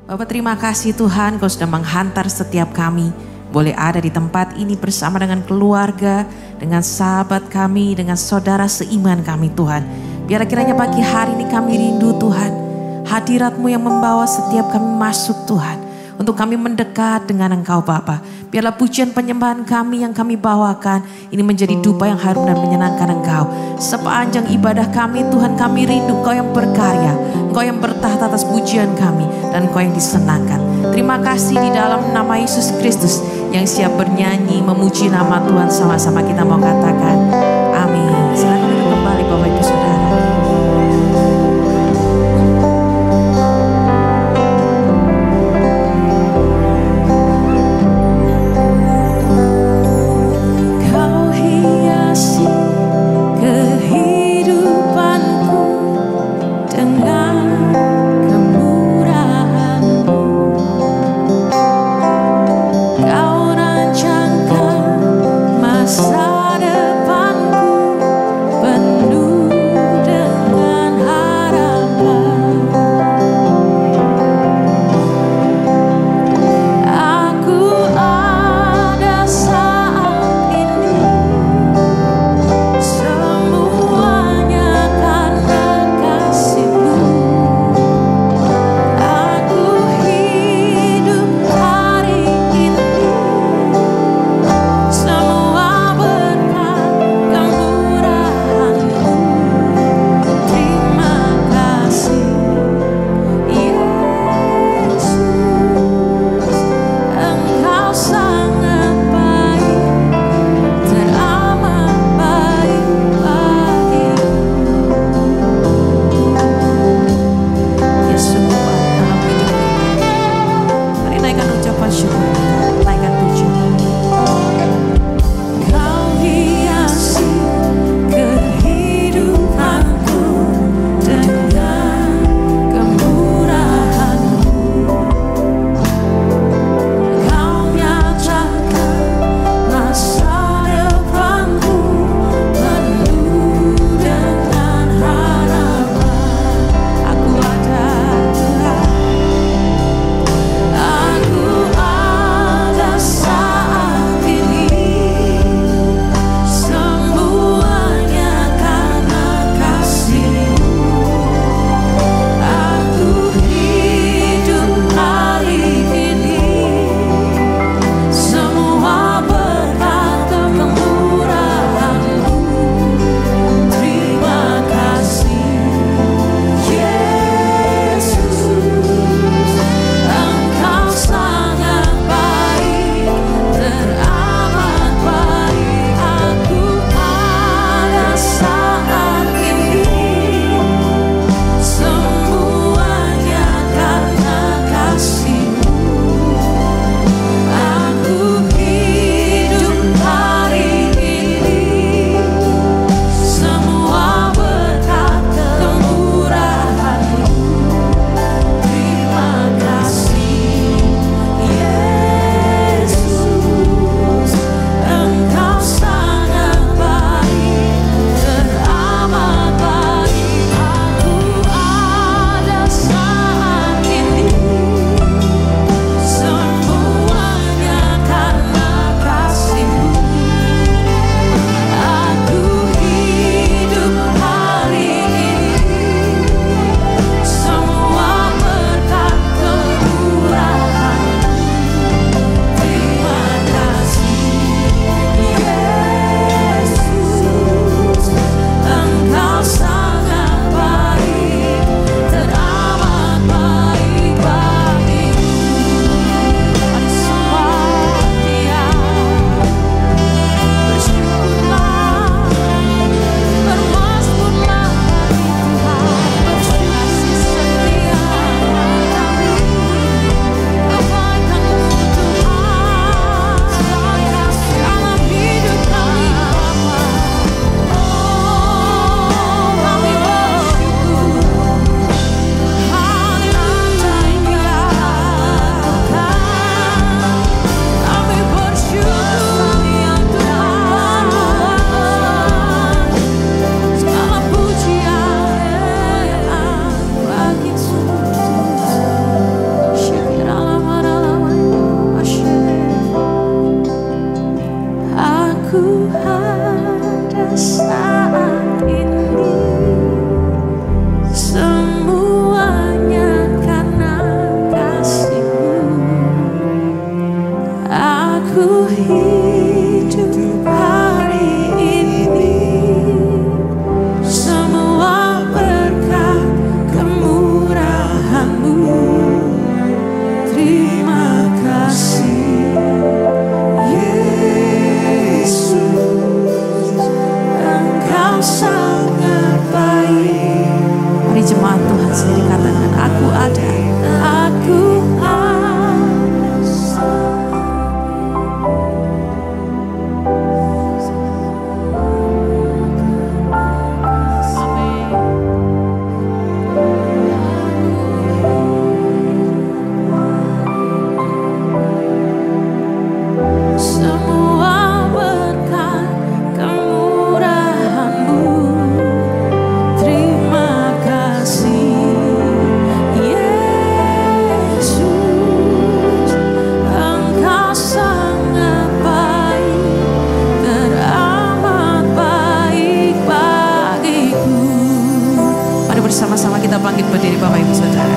Bapak, terima kasih Tuhan, Kau sudah menghantar setiap kami boleh ada di tempat ini bersama dengan keluarga, dengan sahabat kami, dengan saudara seiman kami Tuhan. Biar kiranya pagi hari ini kami rindu Tuhan, hadirat-Mu yang membawa setiap kami masuk Tuhan, untuk kami mendekat dengan Engkau Bapa. Biarlah pujian penyembahan kami yang kami bawakan ini menjadi dupa yang harum dan menyenangkan Engkau. Sepanjang ibadah kami Tuhan, kami rindu Engkau yang berkarya, Engkau yang bertahta atas pujian kami, dan Engkau yang disenangkan. Terima kasih di dalam nama Yesus Kristus yang siap bernyanyi memuji nama Tuhan. Sama-sama kita mau katakan amin. Silakan duduk kembali Bapak Ibu Saudara. Masa depanku Tuhan sendiri katakan, aku ada. Aku ada. Sama-sama kita bangkit berdiri Bapak Ibu Saudara.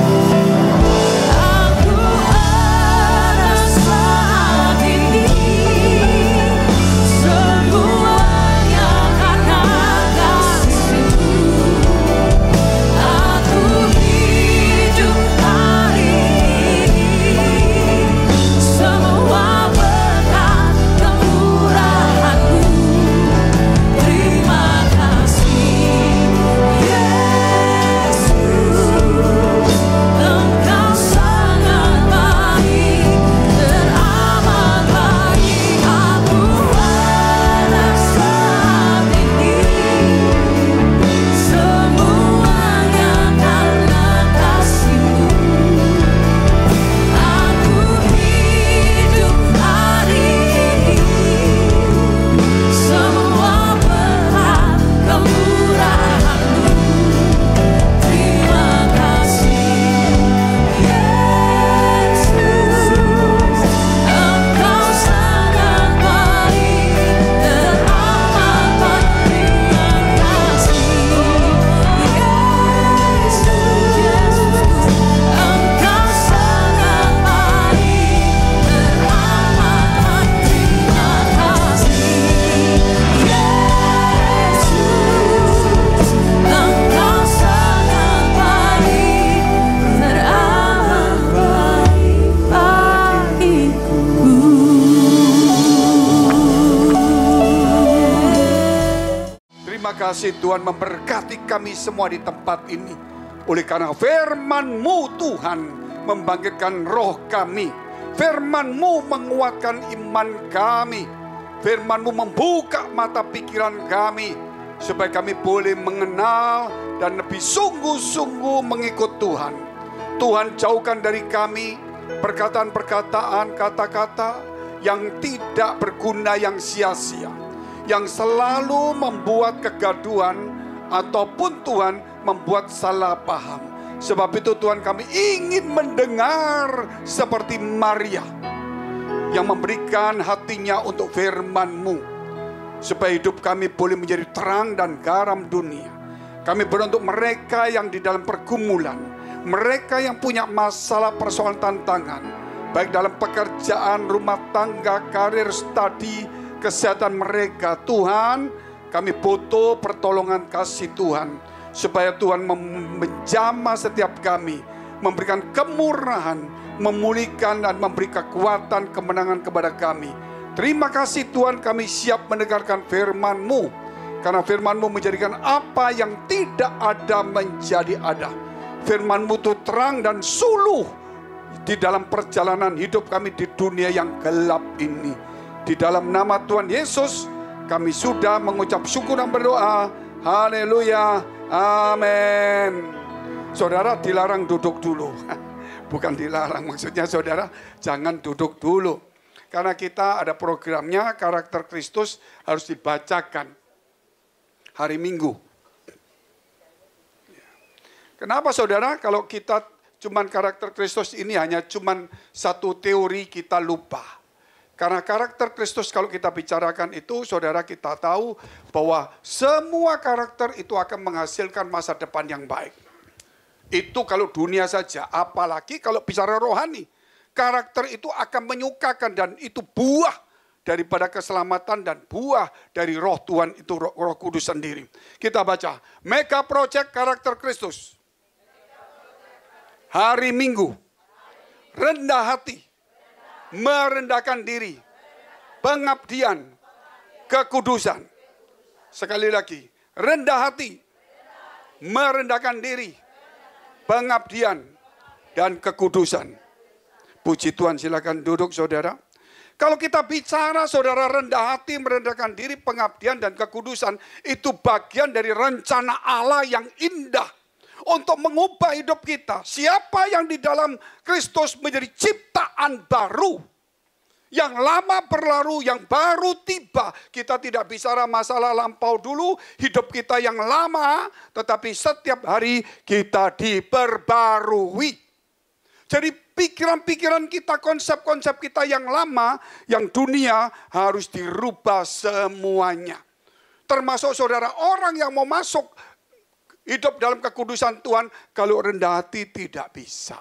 kasih Tuhan memberkati kami semua di tempat ini. Oleh karena firman-Mu Tuhan membangkitkan roh kami. Firman-Mu menguatkan iman kami. Firman-Mu membuka mata pikiran kami. Supaya kami boleh mengenal dan lebih sungguh-sungguh mengikut Tuhan. Tuhan jauhkan dari kami perkataan-perkataan, kata-kata yang tidak berguna, yang sia-sia, yang selalu membuat kegaduhan ataupun Tuhan membuat salah paham. Sebab itu Tuhan, kami ingin mendengar seperti Maria yang memberikan hatinya untuk firman-Mu, supaya hidup kami boleh menjadi terang dan garam dunia. Kami berdoa untuk mereka yang di dalam pergumulan, mereka yang punya masalah persoalan tantangan, baik dalam pekerjaan, rumah tangga, karir, studi, kesehatan mereka. Tuhan, kami butuh pertolongan kasih Tuhan, supaya Tuhan menjamah setiap kami, memberikan kemurahan, memulihkan dan memberi kekuatan, kemenangan kepada kami. Terima kasih Tuhan, kami siap mendengarkan firman-Mu, karena firman-Mu menjadikan apa yang tidak ada menjadi ada. Firman-Mu itu terang dan suluh di dalam perjalanan hidup kami di dunia yang gelap ini. Di dalam nama Tuhan Yesus kami sudah mengucap syukur dan berdoa. Haleluya, amin. Saudara, dilarang duduk dulu. Bukan dilarang, maksudnya saudara jangan duduk dulu. Karena kita ada programnya, karakter Kristus harus dibacakan hari Minggu. Kenapa saudara? Kalau kita cuman karakter Kristus ini hanya cuman satu teori, kita lupa. Karena karakter Kristus kalau kita bicarakan itu, saudara, kita tahu bahwa semua karakter itu akan menghasilkan masa depan yang baik. Itu kalau dunia saja, apalagi kalau bicara rohani. Karakter itu akan menyukakan, dan itu buah daripada keselamatan dan buah dari roh Tuhan, itu roh kudus sendiri. Kita baca, Mega Project Karakter Kristus. Hari Minggu, rendah hati, merendahkan diri, pengabdian, kekudusan. Sekali lagi, rendah hati, merendahkan diri, pengabdian, dan kekudusan. Puji Tuhan, silakan duduk saudara. Kalau kita bicara saudara rendah hati, merendahkan diri, pengabdian dan kekudusan, itu bagian dari rencana Allah yang indah untuk mengubah hidup kita. Siapa yang di dalam Kristus menjadi ciptaan baru, yang lama berlalu, yang baru tiba. Kita tidak bicara masalah lampau dulu, hidup kita yang lama, tetapi setiap hari kita diperbarui. Jadi pikiran-pikiran kita, konsep-konsep kita yang lama, yang dunia harus dirubah semuanya. Termasuk saudara, orang yang mau masuk hidup dalam kekudusan Tuhan, kalau rendah hati tidak bisa.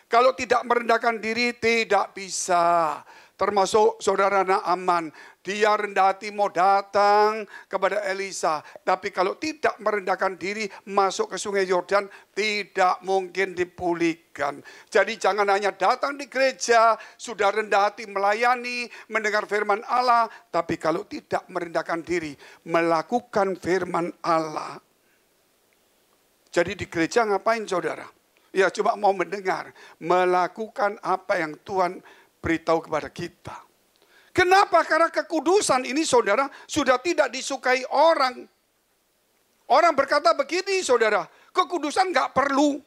Kalau tidak merendahkan diri tidak bisa. Termasuk saudara Naaman, dia rendah hati mau datang kepada Elisa. Tapi kalau tidak merendahkan diri masuk ke sungai Yordan, tidak mungkin dipulihkan. Jadi jangan hanya datang di gereja, sudah rendah hati melayani, mendengar firman Allah. Tapi kalau tidak merendahkan diri, melakukan firman Allah. Jadi di gereja ngapain saudara? Ya cuma mau mendengar, melakukan apa yang Tuhan beritahu kepada kita. Kenapa? Karena kekudusan ini saudara sudah tidak disukai orang. Orang berkata begini saudara, kekudusan nggak perlu.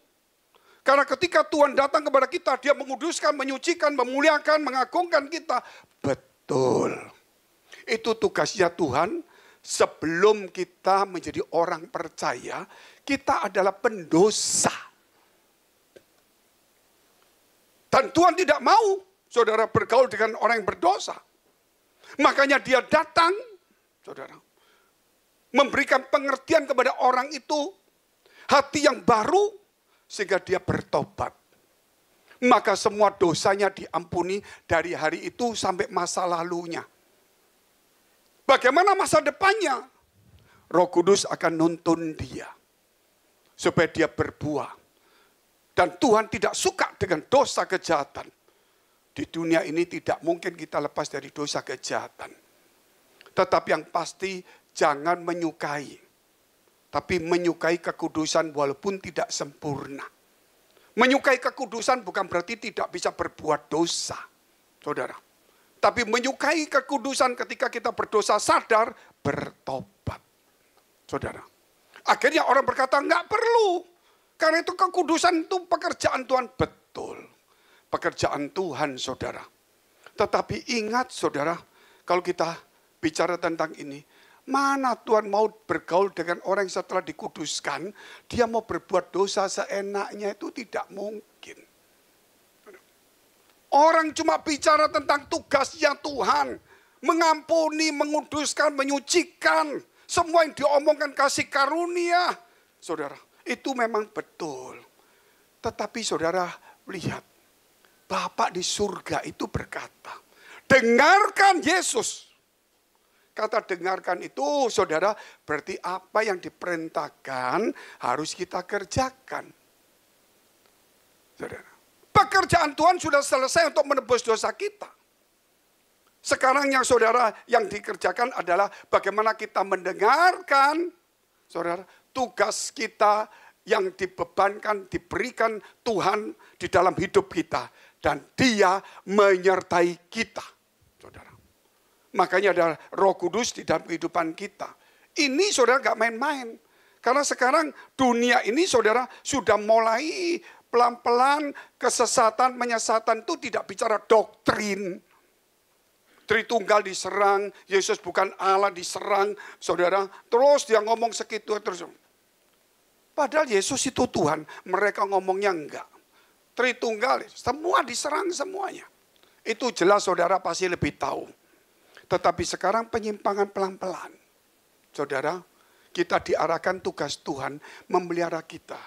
Karena ketika Tuhan datang kepada kita, dia menguduskan, menyucikan, memuliakan, mengagungkan kita. Betul. Itu tugasnya Tuhan. Sebelum kita menjadi orang percaya, kita adalah pendosa. Dan Tuhan tidak mau saudara bergaul dengan orang yang berdosa. Makanya dia datang, saudara, memberikan pengertian kepada orang itu, hati yang baru, sehingga dia bertobat. Maka semua dosanya diampuni dari hari itu sampai masa lalunya. Bagaimana masa depannya? Roh Kudus akan nuntun dia, supaya dia berbuah. Dan Tuhan tidak suka dengan dosa kejahatan. Di dunia ini tidak mungkin kita lepas dari dosa kejahatan. Tetapi yang pasti jangan menyukai. Tapi menyukai kekudusan walaupun tidak sempurna. Menyukai kekudusan bukan berarti tidak bisa berbuat dosa. Saudara. Tapi menyukai kekudusan ketika kita berdosa sadar, bertobat. Saudara. Akhirnya orang berkata nggak perlu. Karena itu kekudusan itu pekerjaan Tuhan. Betul. Pekerjaan Tuhan saudara. Tetapi ingat saudara, kalau kita bicara tentang ini, mana Tuhan mau bergaul dengan orang yang setelah dikuduskan, dia mau berbuat dosa seenaknya, itu tidak mungkin. Orang cuma bicara tentang tugasnya Tuhan, mengampuni, menguduskan, menyucikan, semua yang diomongkan kasih karunia. Saudara, itu memang betul. Tetapi saudara lihat, Bapa di surga itu berkata, dengarkan Yesus. Kata dengarkan itu saudara berarti apa yang diperintahkan harus kita kerjakan. Saudara, pekerjaan Tuhan sudah selesai untuk menebus dosa kita. Sekarang yang saudara yang dikerjakan adalah bagaimana kita mendengarkan. Saudara, tugas kita yang dibebankan, diberikan Tuhan di dalam hidup kita. Dan dia menyertai kita. Saudara. Makanya ada Roh Kudus di dalam kehidupan kita. Ini saudara gak main-main. Karena sekarang dunia ini saudara sudah mulai pelan-pelan kesesatan, menyesatan itu tidak bicara doktrin. Tritunggal diserang, Yesus bukan Allah diserang, saudara. Terus dia ngomong segitu terus. Padahal Yesus itu Tuhan, mereka ngomongnya enggak. Tritunggal, semua diserang semuanya. Itu jelas saudara pasti lebih tahu. Tetapi sekarang penyimpangan pelan-pelan. Saudara, kita diarahkan tugas Tuhan memelihara kita.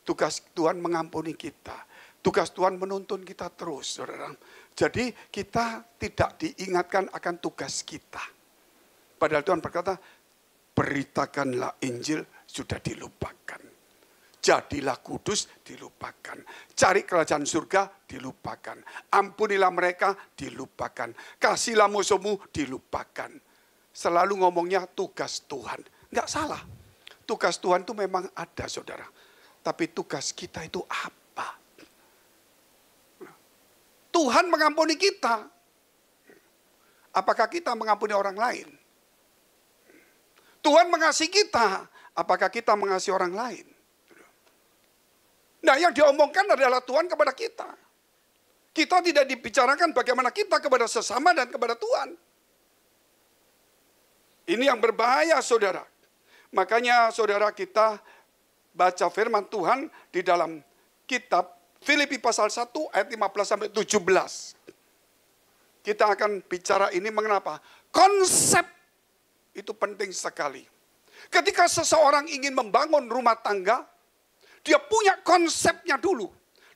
Tugas Tuhan mengampuni kita. Tugas Tuhan menuntun kita terus, saudara. Jadi kita tidak diingatkan akan tugas kita. Padahal Tuhan berkata, beritakanlah Injil sudah dilupakan. Jadilah kudus, dilupakan. Cari kerajaan surga, dilupakan. Ampunilah mereka, dilupakan. Kasihlah musuhmu, dilupakan. Selalu ngomongnya tugas Tuhan. Enggak salah. Tugas Tuhan itu memang ada saudara. Tapi tugas kita itu apa? Tuhan mengampuni kita. Apakah kita mengampuni orang lain? Tuhan mengasihi kita. Apakah kita mengasihi orang lain? Nah, yang diomongkan adalah Tuhan kepada kita. Kita tidak dibicarakan bagaimana kita kepada sesama dan kepada Tuhan. Ini yang berbahaya, saudara. Makanya saudara kita baca firman Tuhan di dalam kitab Filipi pasal 1 ayat 15 sampai 17. Kita akan bicara ini mengapa? Konsep itu penting sekali. Ketika seseorang ingin membangun rumah tangga, dia punya konsepnya dulu.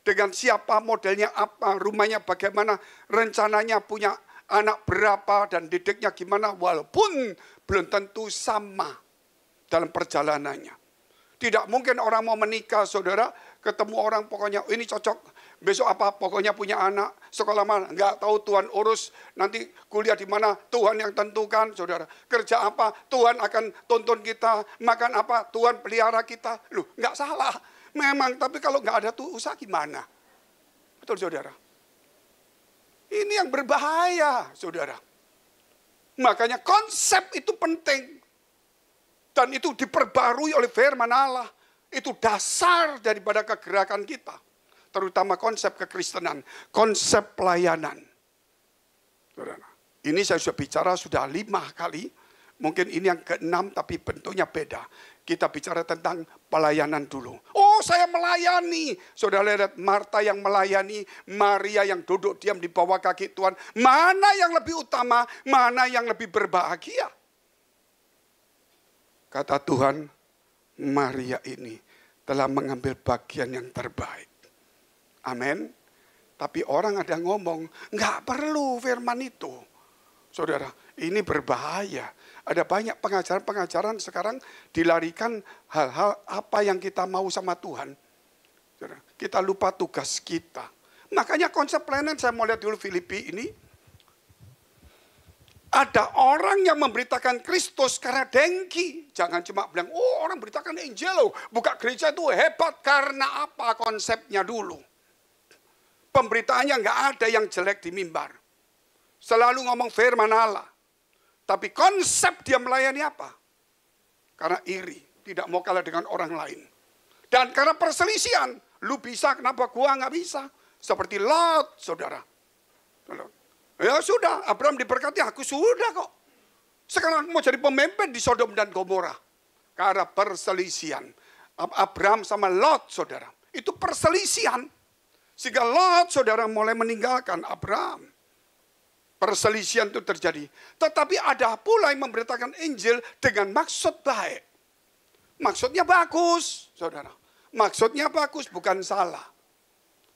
Dengan siapa, modelnya apa, rumahnya bagaimana, rencananya punya anak berapa, dan didiknya gimana, walaupun belum tentu sama dalam perjalanannya. Tidak mungkin orang mau menikah, saudara, ketemu orang pokoknya ini cocok, besok apa, pokoknya punya anak, sekolah mana, nggak tahu Tuhan urus, nanti kuliah di mana, Tuhan yang tentukan, saudara. Kerja apa, Tuhan akan tuntun kita, makan apa, Tuhan pelihara kita. Loh, nggak salah, memang, tapi kalau nggak ada tuh usaha gimana? Betul, saudara. Ini yang berbahaya, saudara. Makanya konsep itu penting. Dan itu diperbarui oleh firman Allah. Itu dasar daripada kegerakan kita. Terutama konsep kekristenan. Konsep pelayanan. Saudara, ini saya sudah bicara sudah 5 kali. Mungkin ini yang ke-6 tapi bentuknya beda. Kita bicara tentang pelayanan dulu. Oh, saya melayani. Saudara lihat Marta yang melayani, Maria yang duduk diam di bawah kaki Tuhan. Mana yang lebih utama, mana yang lebih berbahagia? Kata Tuhan, Maria ini telah mengambil bagian yang terbaik. Amin. Tapi orang ada ngomong, nggak perlu firman itu. Saudara, ini berbahaya. Ada banyak pengajaran-pengajaran sekarang dilarikan hal-hal apa yang kita mau sama Tuhan. Saudara, kita lupa tugas kita. Makanya konsep pelayanan, saya mau lihat dulu Filipi ini. Ada orang yang memberitakan Kristus karena dengki. Jangan cuma bilang, oh orang beritakan Injil loh. Buka gereja itu hebat. Karena apa konsepnya dulu. Pemberitaannya nggak ada yang jelek di mimbar. Selalu ngomong firman Allah. Tapi konsep dia melayani apa? Karena iri. Tidak mau kalah dengan orang lain. Dan karena perselisihan. Lu bisa, kenapa gua nggak bisa? Seperti Lot, saudara. Ya sudah, Abraham diberkati, aku sudah kok. Sekarang mau jadi pemimpin di Sodom dan Gomora. Karena perselisihan. Abraham sama Lot, saudara. Itu perselisihan. Sehingga Lot, saudara, mulai meninggalkan Abraham. Perselisihan itu terjadi. Tetapi ada pula yang memberitakan Injil dengan maksud baik. Maksudnya bagus, saudara. Maksudnya bagus, bukan salah.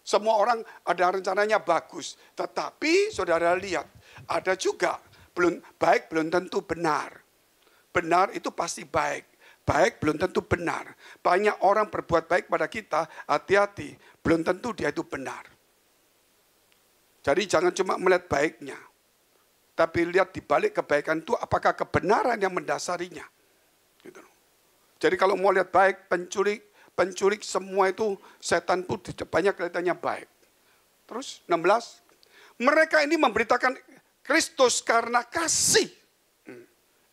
Semua orang ada rencananya bagus. Tetapi saudara lihat, ada juga baik belum tentu benar. Benar itu pasti baik. Baik belum tentu benar. Banyak orang berbuat baik pada kita, hati-hati. Belum tentu dia itu benar. Jadi jangan cuma melihat baiknya. Tapi lihat di balik kebaikan itu apakah kebenaran yang mendasarinya. Gitu. Jadi kalau mau lihat baik, penculik semua itu setan pun di depannya kelihatannya baik. Terus 16. Mereka ini memberitakan Kristus karena kasih.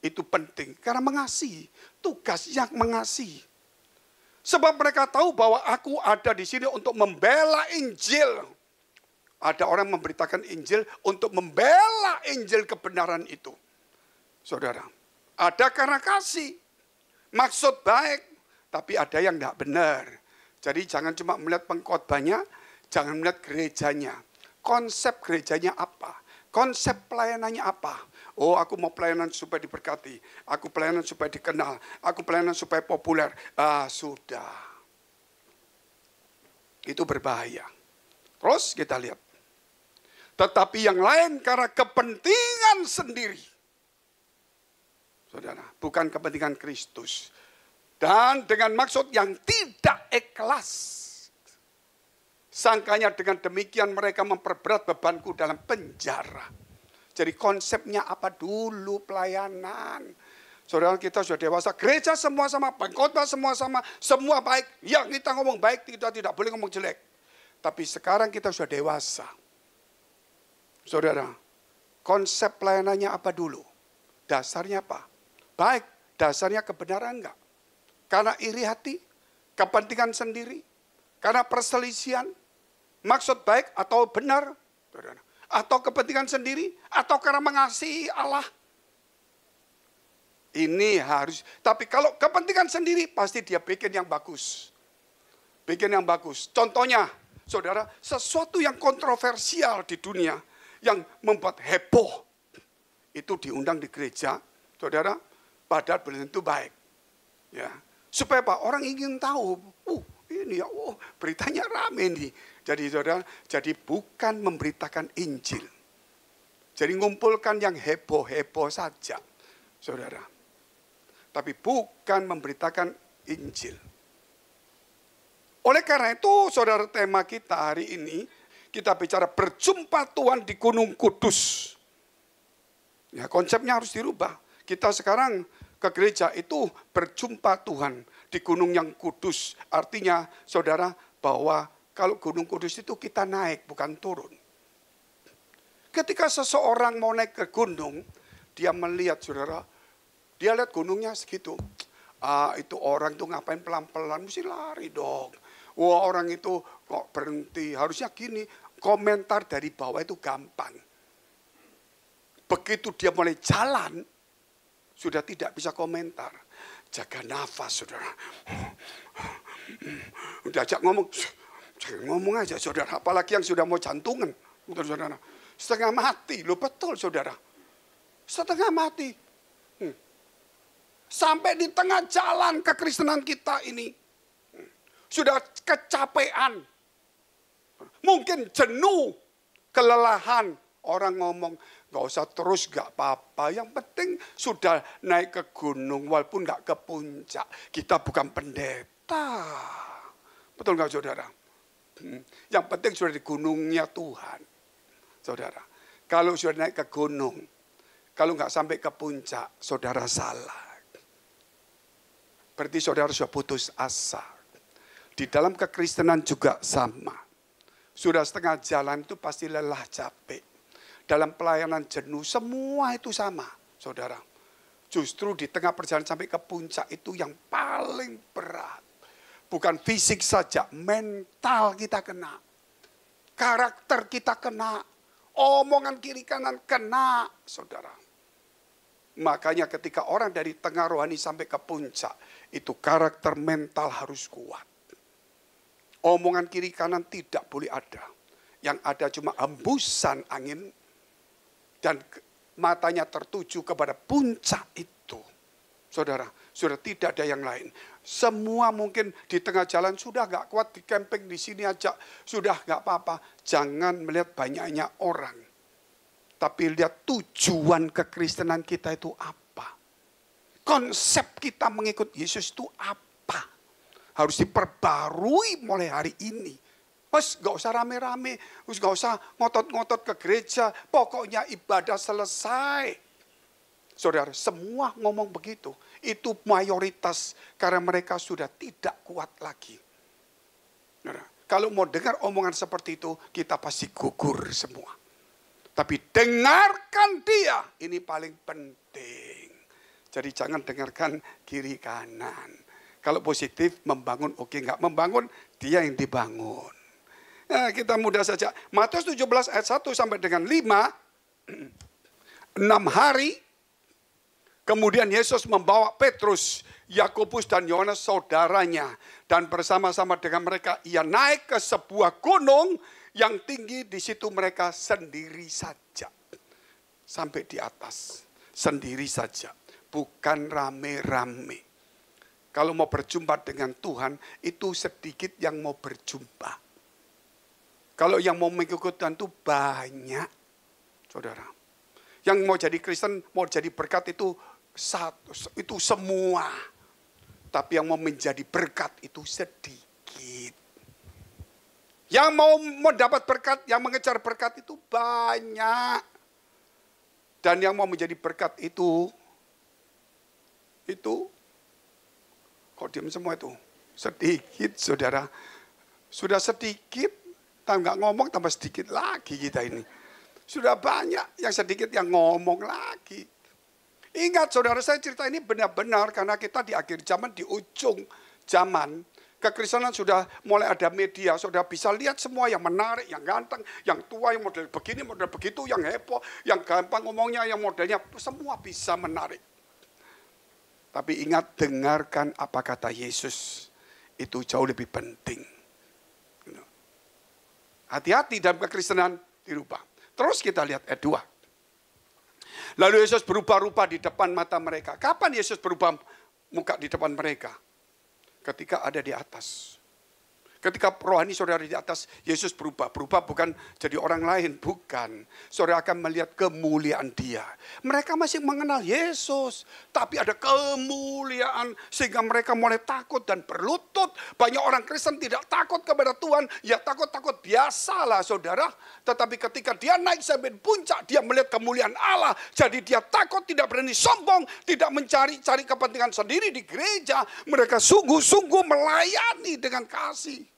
Itu penting. Karena mengasihi. Tugas yang mengasihi. Sebab mereka tahu bahwa aku ada di sini untuk membela Injil. Ada orang memberitakan Injil untuk membela Injil kebenaran itu. Saudara. Ada karena kasih. Maksud baik. Tapi ada yang tidak benar. Jadi jangan cuma melihat pengkhotbahnya, jangan melihat gerejanya. Konsep gerejanya apa? Konsep pelayanannya apa? Oh, aku mau pelayanan supaya diberkati. Aku pelayanan supaya dikenal. Aku pelayanan supaya populer. Sudah. Itu berbahaya. Terus kita lihat. Tetapi yang lain karena kepentingan sendiri. Saudara, bukan kepentingan Kristus. Dan dengan maksud yang tidak ikhlas. Sangkanya dengan demikian mereka memperberat bebanku dalam penjara. Jadi konsepnya apa dulu pelayanan. Saudara, kita sudah dewasa, gereja semua sama, pengkhotbah semua sama, semua baik. Yang kita ngomong baik, kita tidak boleh ngomong jelek. Tapi sekarang kita sudah dewasa. Saudara, konsep pelayanannya apa dulu? Dasarnya apa? Baik, dasarnya kebenaran enggak? Karena iri hati, kepentingan sendiri, karena perselisihan, maksud baik atau benar, saudara. Atau kepentingan sendiri, atau karena mengasihi Allah. Ini harus, tapi kalau kepentingan sendiri, pasti dia bikin yang bagus. Bikin yang bagus. Contohnya, saudara, sesuatu yang kontroversial di dunia, yang membuat heboh, itu diundang di gereja, saudara, padahal belum tentu baik. Ya, supaya apa? Orang ingin tahu, ini ya, beritanya rame nih. Jadi saudara, jadi bukan memberitakan Injil. Jadi ngumpulkan yang heboh-heboh saja, saudara. Tapi bukan memberitakan Injil. Oleh karena itu, saudara, tema kita hari ini, kita bicara berjumpa Tuhan di Gunung Kudus. Ya, konsepnya harus dirubah. Kita sekarang ke gereja itu berjumpa Tuhan di gunung yang kudus. Artinya, saudara, bahwa kalau Gunung Kudus itu kita naik, bukan turun. Ketika seseorang mau naik ke gunung, dia melihat, saudara, dia lihat gunungnya segitu. Itu orang tuh ngapain pelan-pelan, mesti lari dong. Wah, orang itu kok berhenti, harusnya gini. Komentar dari bawah itu gampang. Begitu dia mulai jalan, sudah tidak bisa komentar. Jaga nafas, saudara. Diajak ngomong, jangan ngomong aja, saudara. Apalagi yang sudah mau jantungan, betul, saudara. Setengah mati, loh betul, saudara. Setengah mati. Sampai di tengah jalan kekristenan kita ini, sudah kecapean. Mungkin jenuh, kelelahan. Orang ngomong, gak usah terus, gak apa-apa. Yang penting sudah naik ke gunung, walaupun gak ke puncak. Kita bukan pendeta. Betul gak, saudara? Yang penting sudah di gunungnya Tuhan. Saudara, kalau sudah naik ke gunung, kalau gak sampai ke puncak, saudara salah. Berarti saudara sudah putus asa. Di dalam kekristenan juga sama. Sudah setengah jalan itu pasti lelah, capek. Dalam pelayanan jenuh, semua itu sama, saudara. Justru di tengah perjalanan sampai ke puncak itu yang paling berat. Bukan fisik saja, mental kita kena. Karakter kita kena. Omongan kiri kanan kena, saudara. Makanya ketika orang dari tengah rohani sampai ke puncak, itu karakter mental harus kuat. Omongan kiri kanan tidak boleh ada. Yang ada cuma hembusan angin dan matanya tertuju kepada puncak itu. Saudara, sudah tidak ada yang lain. Semua mungkin di tengah jalan sudah gak kuat, di camping di sini aja sudah gak apa-apa. Jangan melihat banyaknya orang. Tapi lihat tujuan kekristenan kita itu apa. Konsep kita mengikut Yesus itu apa. Harus diperbarui mulai hari ini. Mas gak usah rame-rame. Mas gak usah ngotot-ngotot ke gereja. Pokoknya ibadah selesai. Saudara, semua ngomong begitu. Itu mayoritas karena mereka sudah tidak kuat lagi. Saudara, kalau mau dengar omongan seperti itu, kita pasti gugur semua. Tapi dengarkan dia, ini paling penting. Jadi jangan dengarkan kiri kanan. Kalau positif membangun, oke, enggak membangun, dia yang dibangun. Nah, kita mudah saja. Matius 17 ayat 1 sampai dengan 5, 6 hari, kemudian Yesus membawa Petrus, Yakobus dan Yohanes saudaranya. Dan bersama-sama dengan mereka ia naik ke sebuah gunung yang tinggi. Di situ mereka sendiri saja. Sampai di atas. Sendiri saja. Bukan rame-rame. Kalau mau berjumpa dengan Tuhan, itu sedikit yang mau berjumpa. Kalau yang mau mengikut Tuhan itu banyak. Saudara. Yang mau jadi Kristen, mau jadi berkat itu satu, itu semua. Tapi yang mau menjadi berkat itu sedikit. Yang mau mendapat berkat, yang mengejar berkat itu banyak. Dan yang mau menjadi berkat itu Itu, kok diam semua itu? Sedikit, saudara. Sudah sedikit, nggak ngomong tambah sedikit lagi kita ini. Sudah banyak yang sedikit yang ngomong lagi. Ingat saudara, saya cerita ini benar-benar karena kita di akhir zaman, di ujung zaman. Kekristenan sudah mulai ada media, sudah bisa lihat semua yang menarik, yang ganteng, yang tua, yang model begini, model begitu, yang heboh, yang gampang ngomongnya, yang modelnya, semua bisa menarik. Tapi ingat, dengarkan apa kata Yesus, itu jauh lebih penting. Hati-hati dalam kekristenan dirubah. Terus kita lihat ayat 2. Lalu Yesus berubah rupa di depan mata mereka. Kapan Yesus berubah muka di depan mereka? Ketika ada di atas. Ketika rohani saudara di atas, Yesus berubah. Berubah bukan jadi orang lain, bukan. Saudara akan melihat kemuliaan Dia. Mereka masih mengenal Yesus, tapi ada kemuliaan sehingga mereka mulai takut dan berlutut. Banyak orang Kristen tidak takut kepada Tuhan, ya takut-takut biasalah saudara. Tetapi ketika dia naik sampai puncak, dia melihat kemuliaan Allah. Jadi dia takut, tidak berani sombong, tidak mencari-cari kepentingan sendiri di gereja. Mereka sungguh-sungguh melayani dengan kasih.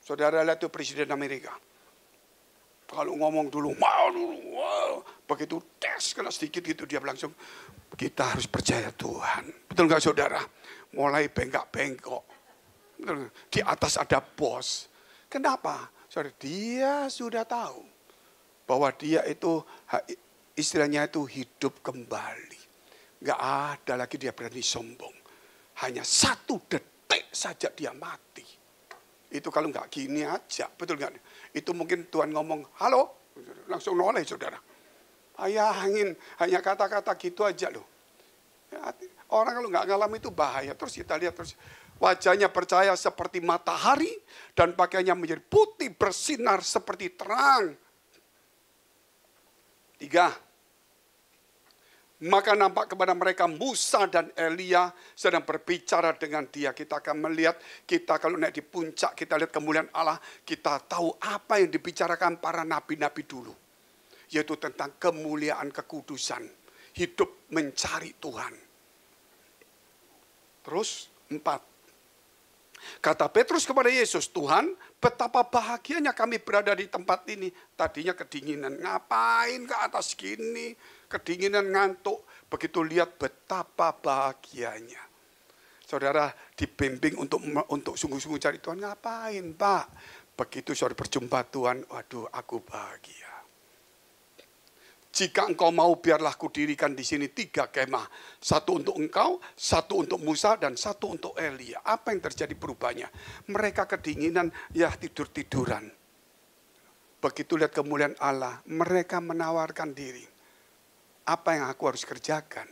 Saudara lihat itu Presiden Amerika. Kalau ngomong dulu, begitu tes kena sedikit gitu dia langsung, kita harus percaya Tuhan. Betul nggak saudara? Mulai bengkak-bengkok. Di atas ada bos. Kenapa? Saudara, dia sudah tahu bahwa dia itu istilahnya itu hidup kembali. Nggak ada lagi dia berani sombong. Hanya 1 detik saja dia mati. Itu kalau nggak gini aja, betul nggak? Itu mungkin Tuhan ngomong, halo, langsung noleh saudara. Bayangin, hanya kata-kata gitu aja loh. Orang kalau nggak ngalami itu bahaya. Terus kita lihat terus, wajahnya percaya seperti matahari dan pakaiannya menjadi putih bersinar seperti terang. 3. Maka nampak kepada mereka Musa dan Elia sedang berbicara dengan dia. Kita akan melihat, kita kalau naik di puncak, kita lihat kemuliaan Allah. Kita tahu apa yang dibicarakan para nabi-nabi dulu. Yaitu tentang kemuliaan kekudusan. Hidup mencari Tuhan. Terus 4. Kata Petrus kepada Yesus, Tuhan, betapa bahagianya kami berada di tempat ini. Tadinya kedinginan, ngapain ke atas gini? Kedinginan, ngantuk. Begitu lihat betapa bahagianya. Saudara dibimbing untuk sungguh-sungguh cari Tuhan. Ngapain Pak? Begitu saudara berjumpa Tuhan, waduh aku bahagia. Jika engkau mau, biarlah kudirikan di sini 3 kemah. 1 untuk engkau, 1 untuk Musa, dan 1 untuk Elia. Apa yang terjadi perubahannya? Mereka kedinginan, ya tidur-tiduran. Begitu lihat kemuliaan Allah, mereka menawarkan diri. Apa yang aku harus kerjakan?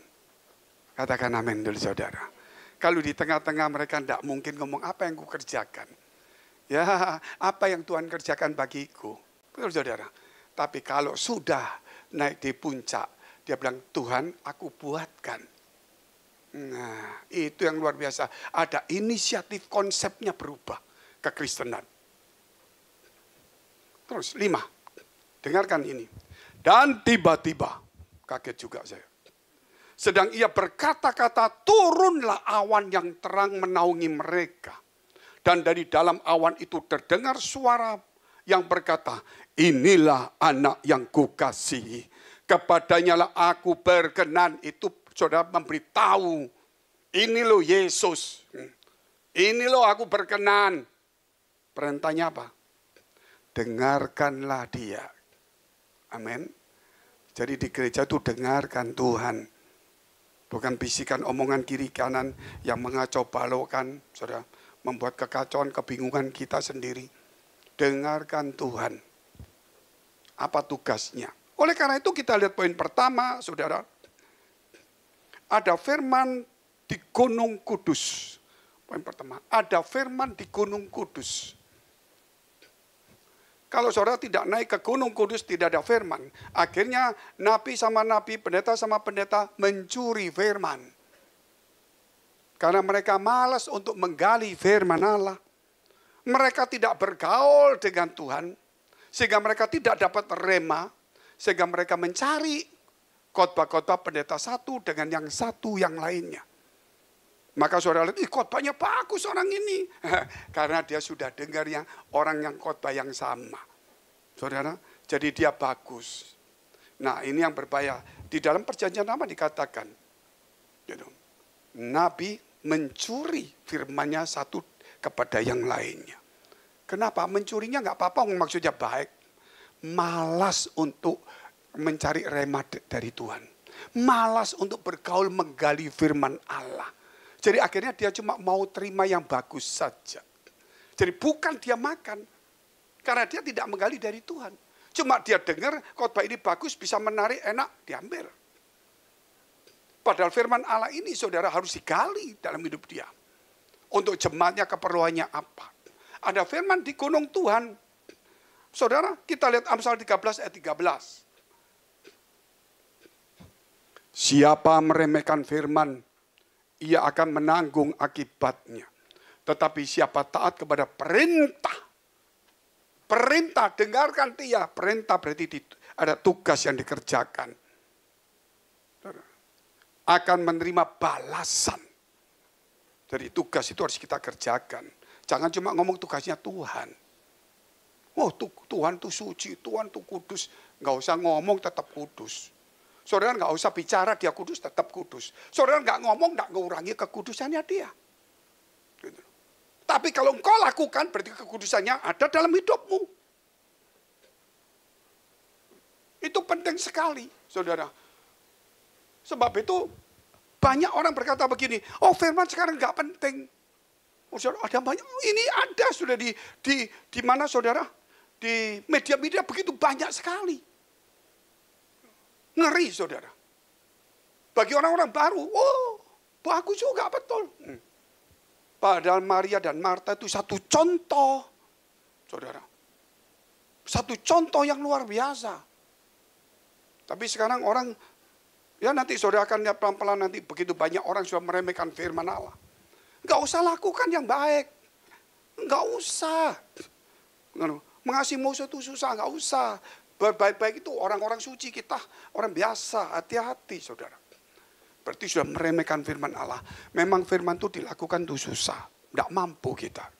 Katakan amin dulu saudara. Kalau di tengah-tengah mereka tidak mungkin ngomong apa yang aku kerjakan. Ya, apa yang Tuhan kerjakan bagiku. Betul saudara. Tapi kalau sudah naik di puncak, dia bilang, Tuhan aku buatkan. Nah, itu yang luar biasa. Ada inisiatif, konsepnya berubah. Kekristenan. Terus 5. Dengarkan ini. Dan tiba-tiba, kaget juga saya. Sedang ia berkata-kata, turunlah awan yang terang menaungi mereka. Dan dari dalam awan itu terdengar suara yang berkata, inilah anak yang kukasihi. Kepadanya lah aku berkenan. Itu saudara memberitahu. Ini loh Yesus. Ini loh aku berkenan. Perintahnya apa? Dengarkanlah dia. Amin. Jadi di gereja itu dengarkan Tuhan. Bukan bisikan omongan kiri kanan yang mengacau balaukan. Saudara, membuat kekacauan, kebingungan kita sendiri. Dengarkan Tuhan. Apa tugasnya? Oleh karena itu kita lihat poin pertama, saudara. Ada firman di Gunung Kudus. Poin pertama, ada firman di Gunung Kudus. Kalau saudara tidak naik ke Gunung Kudus, tidak ada firman. Akhirnya nabi sama nabi, pendeta sama pendeta mencuri firman. Karena mereka malas untuk menggali firman Allah. Mereka tidak bergaul dengan Tuhan. Sehingga mereka tidak dapat rema. Sehingga mereka mencari khotbah-khotbah pendeta satu dengan yang satu yang lainnya. Maka saudara lihat, khotbahnya bagus orang ini. Karena dia sudah dengar orang yang khotbah yang sama. Saudara, jadi dia bagus. Nah ini yang berbahaya. Di dalam perjanjian lama dikatakan, Nabi mencuri firman-Nya satu kepada yang lainnya. Kenapa? Mencurinya nggak apa-apa, maksudnya baik. Malas untuk mencari rema dari Tuhan. Malas untuk bergaul menggali firman Allah. Jadi akhirnya dia cuma mau terima yang bagus saja. Jadi bukan dia makan. Karena dia tidak menggali dari Tuhan. Cuma dia dengar khotbah ini bagus, bisa menarik, enak, diambil. Padahal firman Allah ini saudara harus digali dalam hidup dia. Untuk jemaatnya keperluannya apa. Ada firman di gunung Tuhan. Saudara, kita lihat Amsal 13 ayat 13. Siapa meremehkan firman, ia akan menanggung akibatnya. Tetapi siapa taat kepada perintah, dengarkan dia. Perintah berarti ada tugas yang dikerjakan. Akan menerima balasan. Jadi tugas itu harus kita kerjakan. Jangan cuma ngomong tugasnya Tuhan. Oh Tuhan itu suci, Tuhan itu kudus. Nggak usah ngomong tetap kudus. Saudara nggak usah bicara dia kudus, tetap kudus. Saudara nggak ngomong, nggak ngurangi kekudusannya dia. Gitu. Tapi kalau engkau lakukan, berarti kekudusannya ada dalam hidupmu. Itu penting sekali, saudara. Sebab itu banyak orang berkata begini, oh firman sekarang nggak penting. Oh, saudara, ada banyak, ini ada sudah di mana saudara? Di media-media begitu banyak sekali. Ngeri saudara. Bagi orang-orang baru, oh bagus juga betul. Padahal Maria dan Marta itu satu contoh. Saudara. Satu contoh yang luar biasa. Tapi sekarang orang, ya nanti saudara akan lihat pelan-pelan nanti begitu banyak orang sudah meremehkan firman Allah. Enggak usah lakukan yang baik. Enggak usah. Mengasihi musuh itu susah, enggak usah. Berbaik-baik itu orang-orang suci kita, orang biasa, hati-hati saudara. Berarti sudah meremehkan firman Allah. Memang firman itu dilakukan itu susah, tidak mampu kita.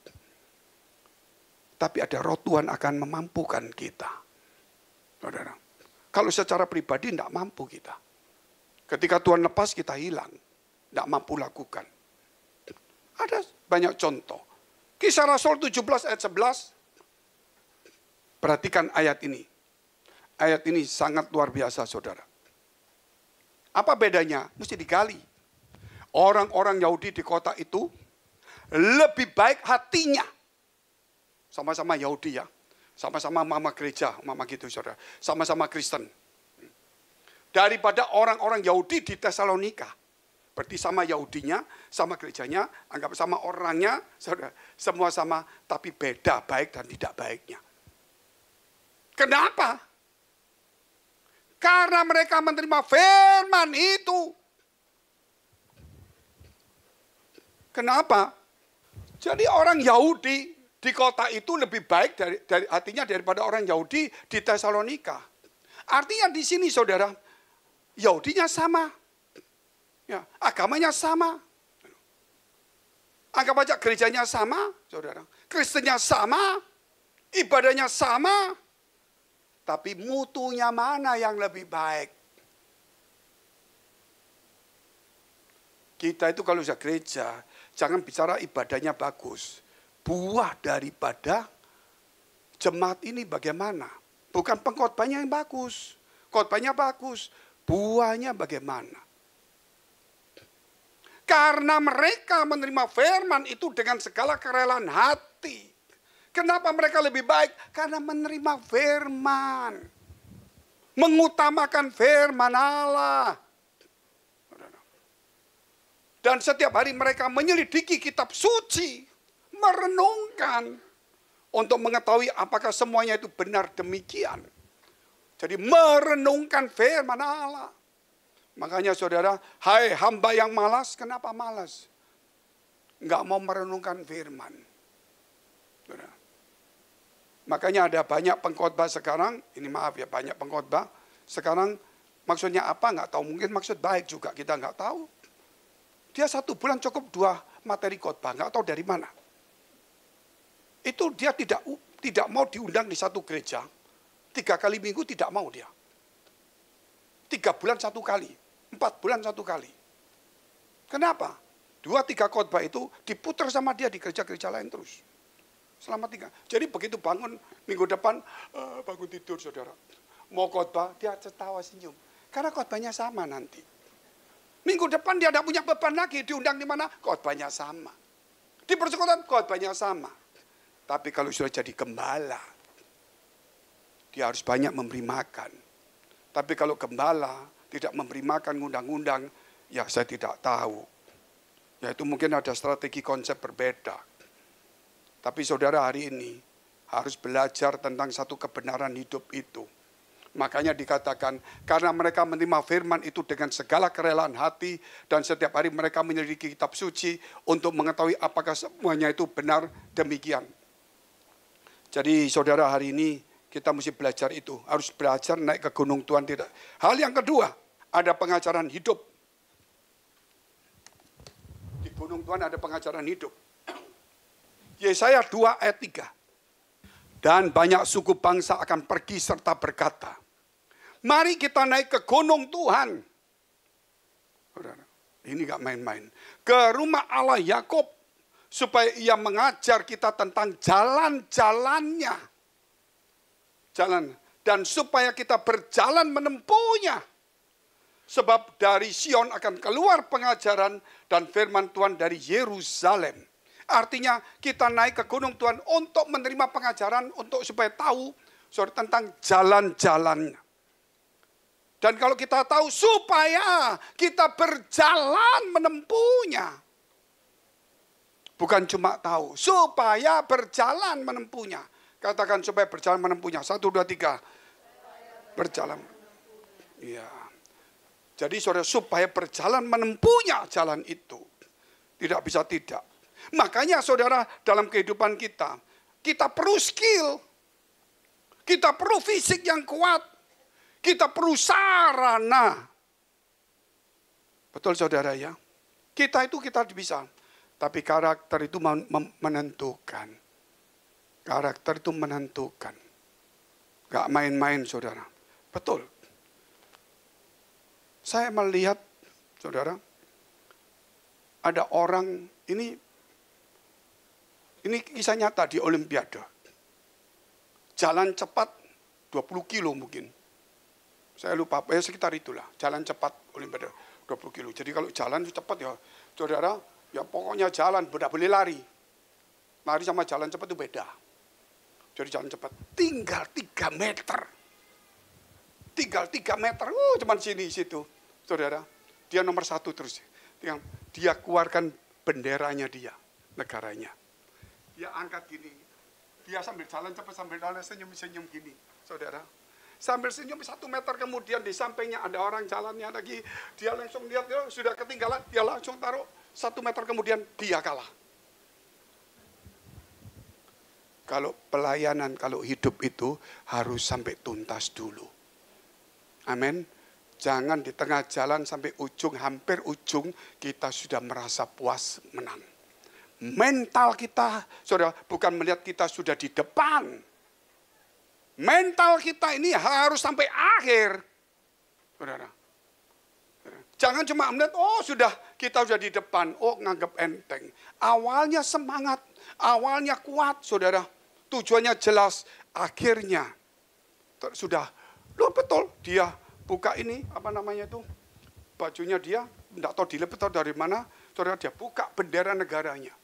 Tapi ada roh Tuhan akan memampukan kita. Saudara, kalau secara pribadi tidak mampu kita. Ketika Tuhan lepas kita hilang, tidak mampu lakukan. Ada banyak contoh. Kisah Rasul 17 ayat 11. Perhatikan ayat ini. Ayat ini sangat luar biasa saudara. Apa bedanya? Mesti digali. Orang-orang Yahudi di kota itu lebih baik hatinya. Sama-sama Yahudi ya. Sama-sama mama gereja, mama gitu saudara. Sama-sama Kristen. Daripada orang-orang Yahudi di Tesalonika. Berarti sama Yahudinya, sama gerejanya, anggap sama orangnya, saudara. Semua sama, tapi beda baik dan tidak baiknya. Kenapa? Karena mereka menerima firman itu. Kenapa? Jadi orang Yahudi di kota itu lebih baik dari hatinya daripada orang Yahudi di Tesalonika. Artinya di sini saudara, Yahudinya sama. Ya, agamanya sama. Anggap aja gerejanya sama, saudara. Kristennya sama, ibadahnya sama. Tapi mutunya mana yang lebih baik? Kita itu kalau sudah gereja, jangan bicara ibadahnya bagus. Buah daripada jemaat ini bagaimana? Bukan pengkhotbahnya yang bagus. Khotbahnya bagus, buahnya bagaimana? Karena mereka menerima firman itu dengan segala kerelaan hati. Kenapa mereka lebih baik? Karena menerima firman. Mengutamakan firman Allah. Dan setiap hari mereka menyelidiki kitab suci. Merenungkan. Untuk mengetahui apakah semuanya itu benar demikian. Jadi merenungkan firman Allah. Makanya saudara, hai hamba yang malas, kenapa malas? Enggak mau merenungkan firman. Saudara. Makanya ada banyak pengkhotbah sekarang, ini maaf ya banyak pengkhotbah, sekarang Maksudnya apa nggak tahu, mungkin maksud baik juga, kita nggak tahu. Dia 1 bulan cukup 2 materi khotbah, nggak tahu dari mana. Itu dia tidak mau diundang di satu gereja, 3 kali minggu tidak mau dia. 3 bulan 1 kali, 4 bulan 1 kali. Kenapa? 2-3 khotbah itu diputar sama dia di gereja-gereja lain terus. Selama 3. Jadi begitu bangun minggu depan, bangun tidur saudara. Mau khotbah, dia tertawa senyum. Karena khotbahnya sama nanti. Minggu depan dia tidak punya beban lagi. Diundang di mana? Khotbahnya sama. Di persekutuan khotbahnya sama. Tapi kalau sudah jadi gembala, dia harus banyak memberi makan. Tapi kalau gembala tidak memberi makan, ngundang-ngundang, ya saya tidak tahu. Ya itu mungkin ada strategi konsep berbeda. Tapi saudara hari ini harus belajar tentang satu kebenaran hidup itu. Makanya dikatakan, karena mereka menerima firman itu dengan segala kerelaan hati, dan setiap hari mereka menyelidiki kitab suci untuk mengetahui apakah semuanya itu benar demikian. Jadi saudara hari ini kita mesti belajar itu. Harus belajar naik ke gunung Tuhan tidak. Hal yang kedua, ada pengajaran hidup. Di gunung Tuhan ada pengajaran hidup. Yesaya 2 ayat 3. Dan banyak suku bangsa akan pergi serta berkata, mari kita naik ke gunung Tuhan. Ini gak main-main. Ke rumah Allah Yakub, supaya ia mengajar kita tentang jalan-jalannya. Dan supaya kita berjalan menempuhnya. Sebab dari Sion akan keluar pengajaran dan firman Tuhan dari Yerusalem. Artinya kita naik ke gunung Tuhan untuk menerima pengajaran, untuk supaya tahu tentang jalan-jalannya. Dan kalau kita tahu supaya kita berjalan menempuhnya. Bukan cuma tahu, supaya berjalan menempuhnya. Katakan supaya berjalan menempuhnya. 1, 2, 3. Berjalan. Iya. Jadi saudara, supaya berjalan menempuhnya jalan itu. Tidak bisa tidak. Makanya saudara, dalam kehidupan kita, kita perlu skill. Kita perlu fisik yang kuat. Kita perlu sarana. Betul saudara ya? Kita bisa. Tapi karakter itu menentukan. Karakter itu menentukan. Gak main-main saudara. Betul. Saya melihat saudara, ada orang, ini kisah nyata di Olimpiade. Jalan cepat 20 kilo mungkin. Saya lupa, sekitar itulah. Jalan cepat Olimpiade 20 kilo. Jadi kalau jalan cepat ya saudara, ya pokoknya jalan, tidak boleh lari. Lari sama jalan cepat itu beda. Jadi jalan cepat tinggal 3 meter. Tinggal 3 meter, cuman sini situ. Saudara, dia nomor 1 terus. Dia keluarkan benderanya dia, negaranya. Dia angkat gini. Dia sambil jalan cepat, sambil senyum-senyum gini. Saudara, sambil senyum 1 meter kemudian di sampingnya ada orang jalannya lagi. Dia langsung lihat, sudah ketinggalan. Dia langsung taruh 1 meter kemudian dia kalah. Kalau pelayanan, kalau hidup itu harus sampai tuntas dulu. Amin. Jangan di tengah jalan sampai ujung, hampir ujung, kita sudah merasa puas menang. Mental kita, saudara, bukan melihat kita sudah di depan. Mental kita ini harus sampai akhir. Saudara. Jangan cuma melihat, kita sudah di depan, nganggap enteng. Awalnya semangat, awalnya kuat, saudara. Tujuannya jelas, akhirnya sudah, betul, dia buka ini, bajunya dia, tidak tahu dilepet dari mana, saudara, dia buka bendera negaranya.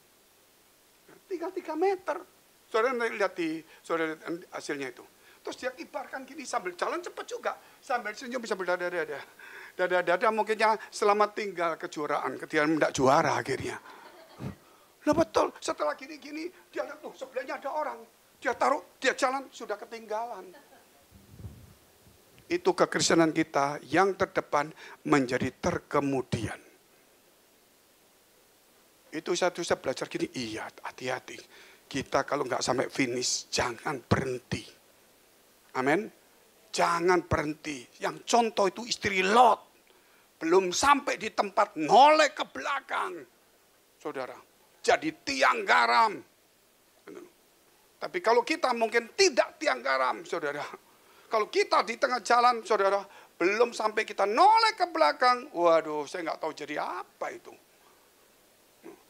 Tinggal 3 meter. Saudara lihat saudara hasilnya itu. Terus dia kibarkan gini sambil jalan cepat juga, sambil senyum, sambil dada-dada. Dada-dada mungkinnya selamat tinggal kejuaraan, ketika tidak juara akhirnya. Betul, setelah gini-gini, dia lihat, sebelahnya ada orang. Dia taruh, dia jalan, sudah ketinggalan. Itu kekristenan kita yang terdepan menjadi terkemudian. Itu saya belajar gini, iya hati-hati. Kita kalau nggak sampai finish, jangan berhenti. Amin. Jangan berhenti. Yang contoh itu istri Lot. Belum sampai di tempat noleh ke belakang. Saudara, jadi tiang garam. Tapi kalau kita mungkin tidak tiang garam, saudara. Kalau kita di tengah jalan, saudara, belum sampai kita noleh ke belakang. Waduh, saya nggak tahu jadi apa itu.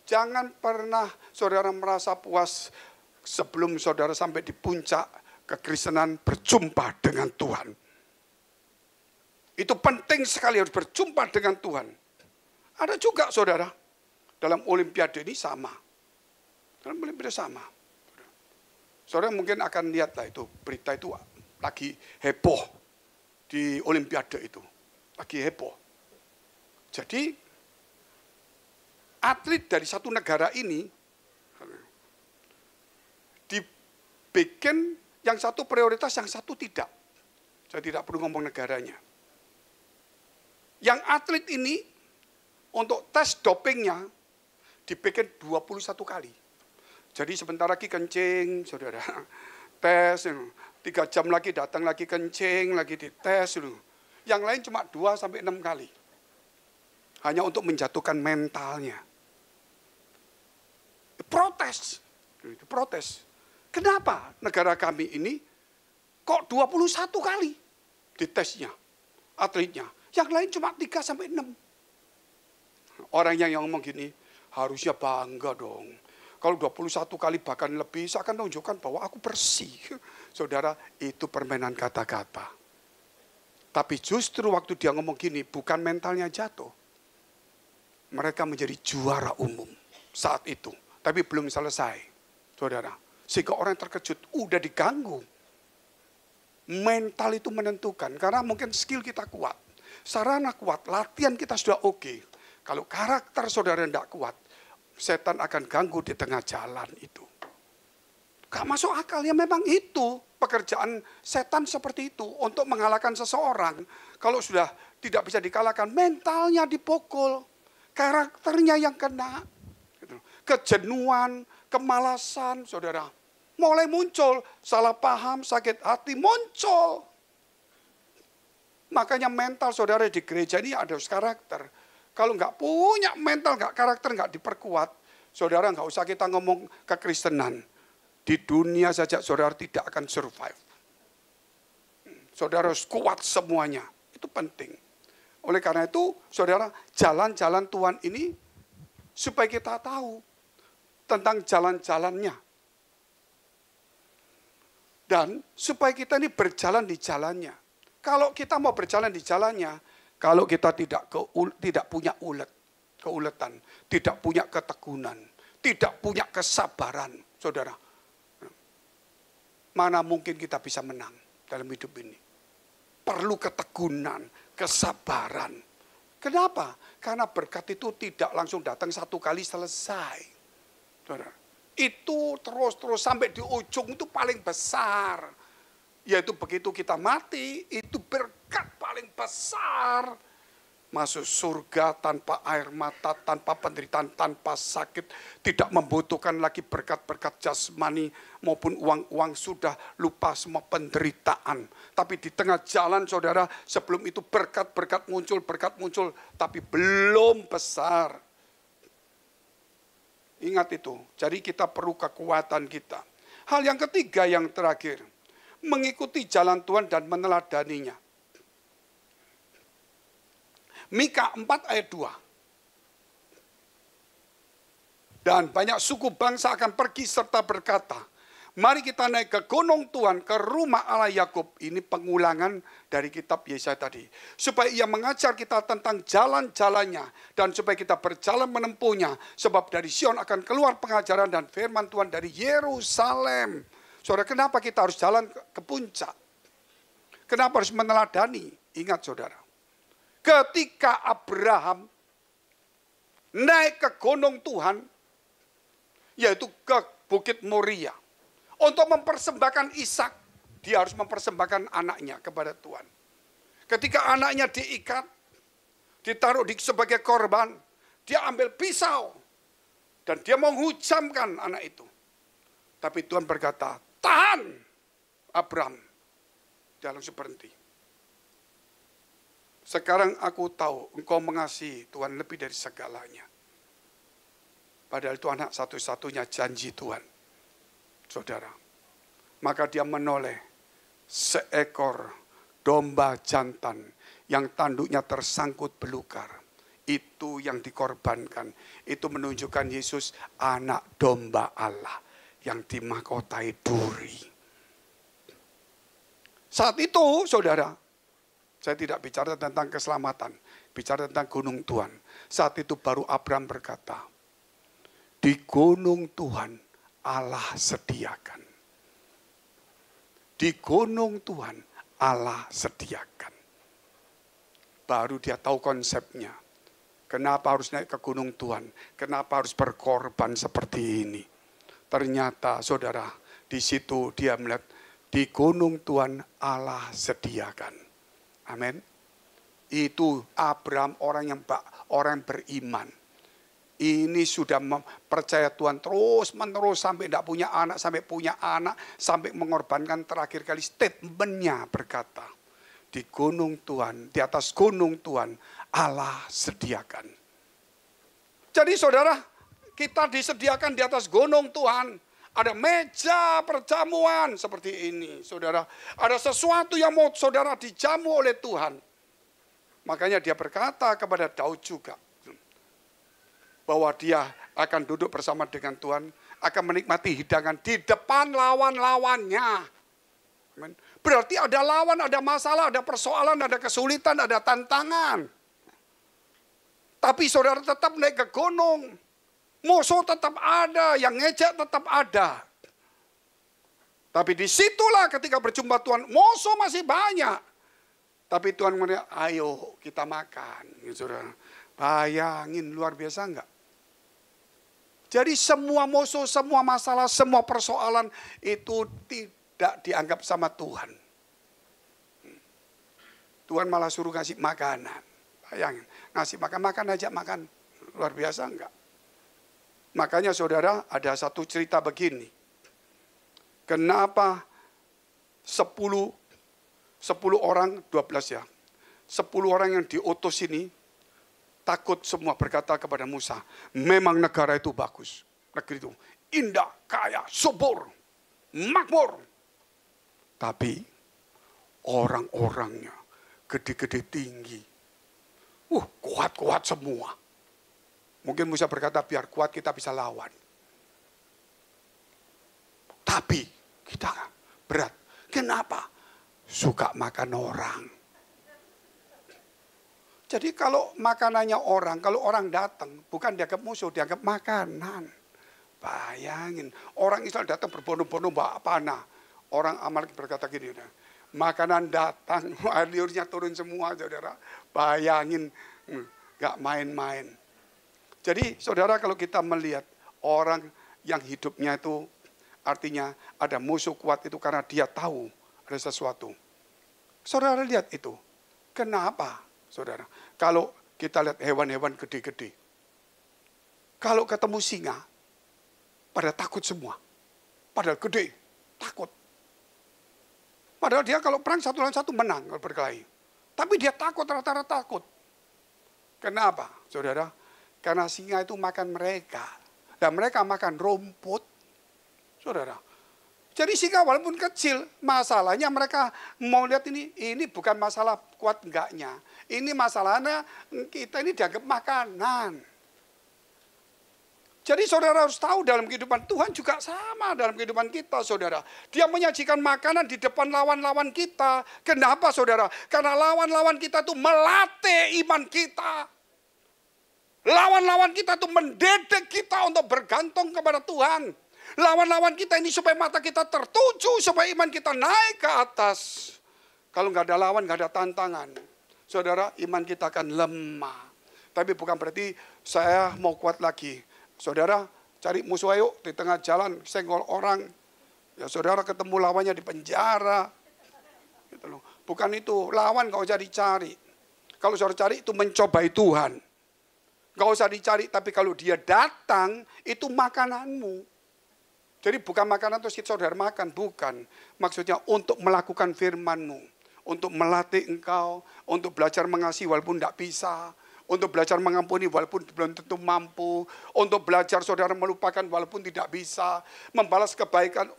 Jangan pernah saudara merasa puas sebelum saudara sampai di puncak kekristenan berjumpa dengan Tuhan. Itu penting sekali harus berjumpa dengan Tuhan. Ada juga saudara, dalam Olimpiade ini sama. Dalam Olimpiade sama. Saudara mungkin akan lihat lah itu, berita itu lagi heboh di Olimpiade itu. Lagi heboh. Jadi atlet dari satu negara ini dibikin yang satu prioritas, yang satu tidak. Saya tidak perlu ngomong negaranya. Yang atlet ini untuk tes dopingnya dibikin 21 kali. Jadi sebentar lagi kencing, saudara. Tes, 3 jam lagi datang lagi kencing, lagi dites. Yang lain cuma 2 sampai 6 kali. Hanya untuk menjatuhkan mentalnya. Protes. Protes. Kenapa negara kami ini kok 21 kali ditesnya atletnya? Yang lain cuma 3 sampai 6. Orang yang ngomong gini, harusnya bangga dong. Kalau 21 kali bahkan lebih, saya akan tunjukkan bahwa aku bersih. Saudara, itu permainan kata-kata. Tapi justru waktu dia ngomong gini, bukan mentalnya jatuh. Mereka menjadi juara umum saat itu. Tapi belum selesai, saudara. Sehingga orang terkejut, udah diganggu. Mental itu menentukan, karena mungkin skill kita kuat. Sarana kuat, latihan kita sudah oke. Kalau karakter saudara tidak kuat, setan akan ganggu di tengah jalan itu. Gak masuk akal, ya memang itu pekerjaan setan seperti itu. Untuk mengalahkan seseorang, kalau sudah tidak bisa dikalahkan, mentalnya dipukul. Karakternya yang kena. Kejenuhan, kemalasan, saudara. Mulai muncul, salah paham, sakit hati, muncul. Makanya mental saudara di gereja ini ada karakter. Kalau nggak punya mental, nggak karakter, nggak diperkuat, saudara nggak usah kita ngomong kekristenan. Di dunia saja saudara tidak akan survive. Saudara harus kuat semuanya. Itu penting. Oleh karena itu, saudara, jalan-jalan Tuhan ini supaya kita tahu tentang jalan-jalannya. Dan supaya kita ini berjalan di jalannya. Kalau kita mau berjalan di jalannya, kalau kita tidak punya keuletan, tidak punya ketekunan, tidak punya kesabaran, saudara, mana mungkin kita bisa menang dalam hidup ini? Perlu ketekunan, kesabaran. Kenapa? Karena berkat itu tidak langsung datang satu kali selesai. Saudara, itu terus-terus sampai di ujung itu paling besar. Yaitu begitu kita mati, itu berkat paling besar. Masuk surga tanpa air mata, tanpa penderitaan, tanpa sakit. Tidak membutuhkan lagi berkat-berkat jasmani maupun uang-uang, sudah lupa semua penderitaan. Tapi di tengah jalan saudara, sebelum itu berkat muncul, tapi belum besar. Ingat itu, jadi kita perlu kekuatan kita. Hal yang ketiga, yang terakhir, mengikuti jalan Tuhan dan meneladaninya. Mika 4 ayat 2. Dan banyak suku bangsa akan pergi serta berkata, mari kita naik ke gunung Tuhan, ke rumah Allah Yakub. Ini pengulangan dari kitab Yesaya tadi. Supaya ia mengajar kita tentang jalan-jalannya. Dan supaya kita berjalan menempuhnya. Sebab dari Sion akan keluar pengajaran dan firman Tuhan dari Yerusalem. Saudara, kenapa kita harus jalan ke puncak? Kenapa harus meneladani? Ingat saudara, ketika Abraham naik ke gunung Tuhan, yaitu ke Bukit Moria, untuk mempersembahkan Ishak, dia harus mempersembahkan anaknya kepada Tuhan. Ketika anaknya diikat, ditaruh sebagai korban, dia ambil pisau, dan dia menghujamkan anak itu. Tapi Tuhan berkata, tahan Abraham, Dia langsung berhenti. Sekarang aku tahu engkau mengasihi Tuhan lebih dari segalanya. Padahal itu anak satu-satunya janji Tuhan. Saudara. Maka dia menoleh seekor domba jantan yang tanduknya tersangkut belukar. Itu yang dikorbankan. Itu menunjukkan Yesus anak domba Allah yang dimahkotai duri. Saat itu, saudara, saya tidak bicara tentang keselamatan, bicara tentang gunung Tuhan. Saat itu baru Abraham berkata, di gunung Tuhan Allah sediakan. Di gunung Tuhan Allah sediakan. Baru dia tahu konsepnya. Kenapa harus naik ke gunung Tuhan? Kenapa harus berkorban seperti ini? Ternyata saudara, di situ dia melihat di gunung Tuhan Allah sediakan. Amin. Itu Abraham orang yang beriman. Ini sudah percaya Tuhan terus menerus sampai tidak punya anak, sampai punya anak, sampai mengorbankan terakhir kali statementnya berkata, di gunung Tuhan, di atas gunung Tuhan Allah sediakan. Jadi saudara, kita disediakan di atas gunung Tuhan. Ada meja perjamuan seperti ini, saudara. Ada sesuatu yang mau saudara dijamu oleh Tuhan. Makanya dia berkata kepada Daud juga, bahwa dia akan duduk bersama dengan Tuhan, akan menikmati hidangan di depan lawan-lawannya. Berarti ada lawan, ada masalah, ada persoalan, ada kesulitan, ada tantangan. Tapi saudara tetap naik ke gunung. Musuh tetap ada, yang ngejek tetap ada. Tapi disitulah ketika berjumpa Tuhan, musuh masih banyak. Tapi Tuhan mengatakan, ayo kita makan. Saudara, bayangin luar biasa enggak? Jadi semua musuh, semua masalah, semua persoalan itu tidak dianggap sama Tuhan. Tuhan malah suruh ngasih makanan. Bayangin, ngasih makan aja makan. Luar biasa enggak? Makanya saudara, ada satu cerita begini. Kenapa 10 orang, 12 ya. 10 orang yang diutus ini takut semua berkata kepada Musa, memang negara itu bagus. Negeri itu indah, kaya, subur, makmur. Tapi orang-orangnya gede-gede tinggi. Kuat-kuat semua. Mungkin Musa berkata, biar kuat kita bisa lawan. Tapi kita berat. Kenapa? Suka makan orang. Jadi kalau makanannya orang, kalau orang datang, bukan dianggap musuh, dianggap makanan. Bayangin, orang Israel datang berbondong-bondong bawa panah. Orang Amalek berkata gini, makanan datang, air liurnya turun semua, saudara. Bayangin, gak main-main. Jadi saudara, kalau kita melihat orang yang hidupnya itu artinya ada musuh kuat itu karena dia tahu ada sesuatu. Saudara lihat itu. Kenapa saudara? Kalau kita lihat hewan-hewan gede-gede. Kalau ketemu singa, pada takut semua. Padahal gede, takut. Padahal dia kalau perang satu lawan satu menang kalau berkelahi. Tapi dia takut, rata-rata takut. Kenapa saudara? Karena singa itu makan mereka. Dan mereka makan rumput. Saudara. Jadi singa walaupun kecil, masalahnya mereka mau lihat ini bukan masalah kuat enggaknya. Ini masalahnya kita ini dianggap makanan. Jadi saudara harus tahu dalam kehidupan Tuhan juga sama dalam kehidupan kita saudara. Dia menyajikan makanan di depan lawan-lawan kita. Kenapa saudara? Karena lawan-lawan kita itu melatih iman kita. Lawan-lawan kita itu mendidik kita untuk bergantung kepada Tuhan. Lawan-lawan kita ini supaya mata kita tertuju, supaya iman kita naik ke atas. Kalau nggak ada lawan, nggak ada tantangan. Saudara, iman kita akan lemah. Tapi bukan berarti saya mau kuat lagi. Saudara, cari musuh ayo di tengah jalan, senggol orang. Ya saudara ketemu lawannya di penjara. Gitu loh. Bukan itu, lawan nggak usah dicari. Kalau saudara cari itu mencobai Tuhan. Gak usah dicari, tapi kalau dia datang, itu makananmu. Jadi bukan makanan terus saudara makan, bukan. Maksudnya untuk melakukan firman-Mu, untuk melatih engkau, untuk belajar mengasihi walaupun tidak bisa, untuk belajar mengampuni walaupun belum tentu mampu, untuk belajar saudara melupakan walaupun tidak bisa, membalas kebaikan,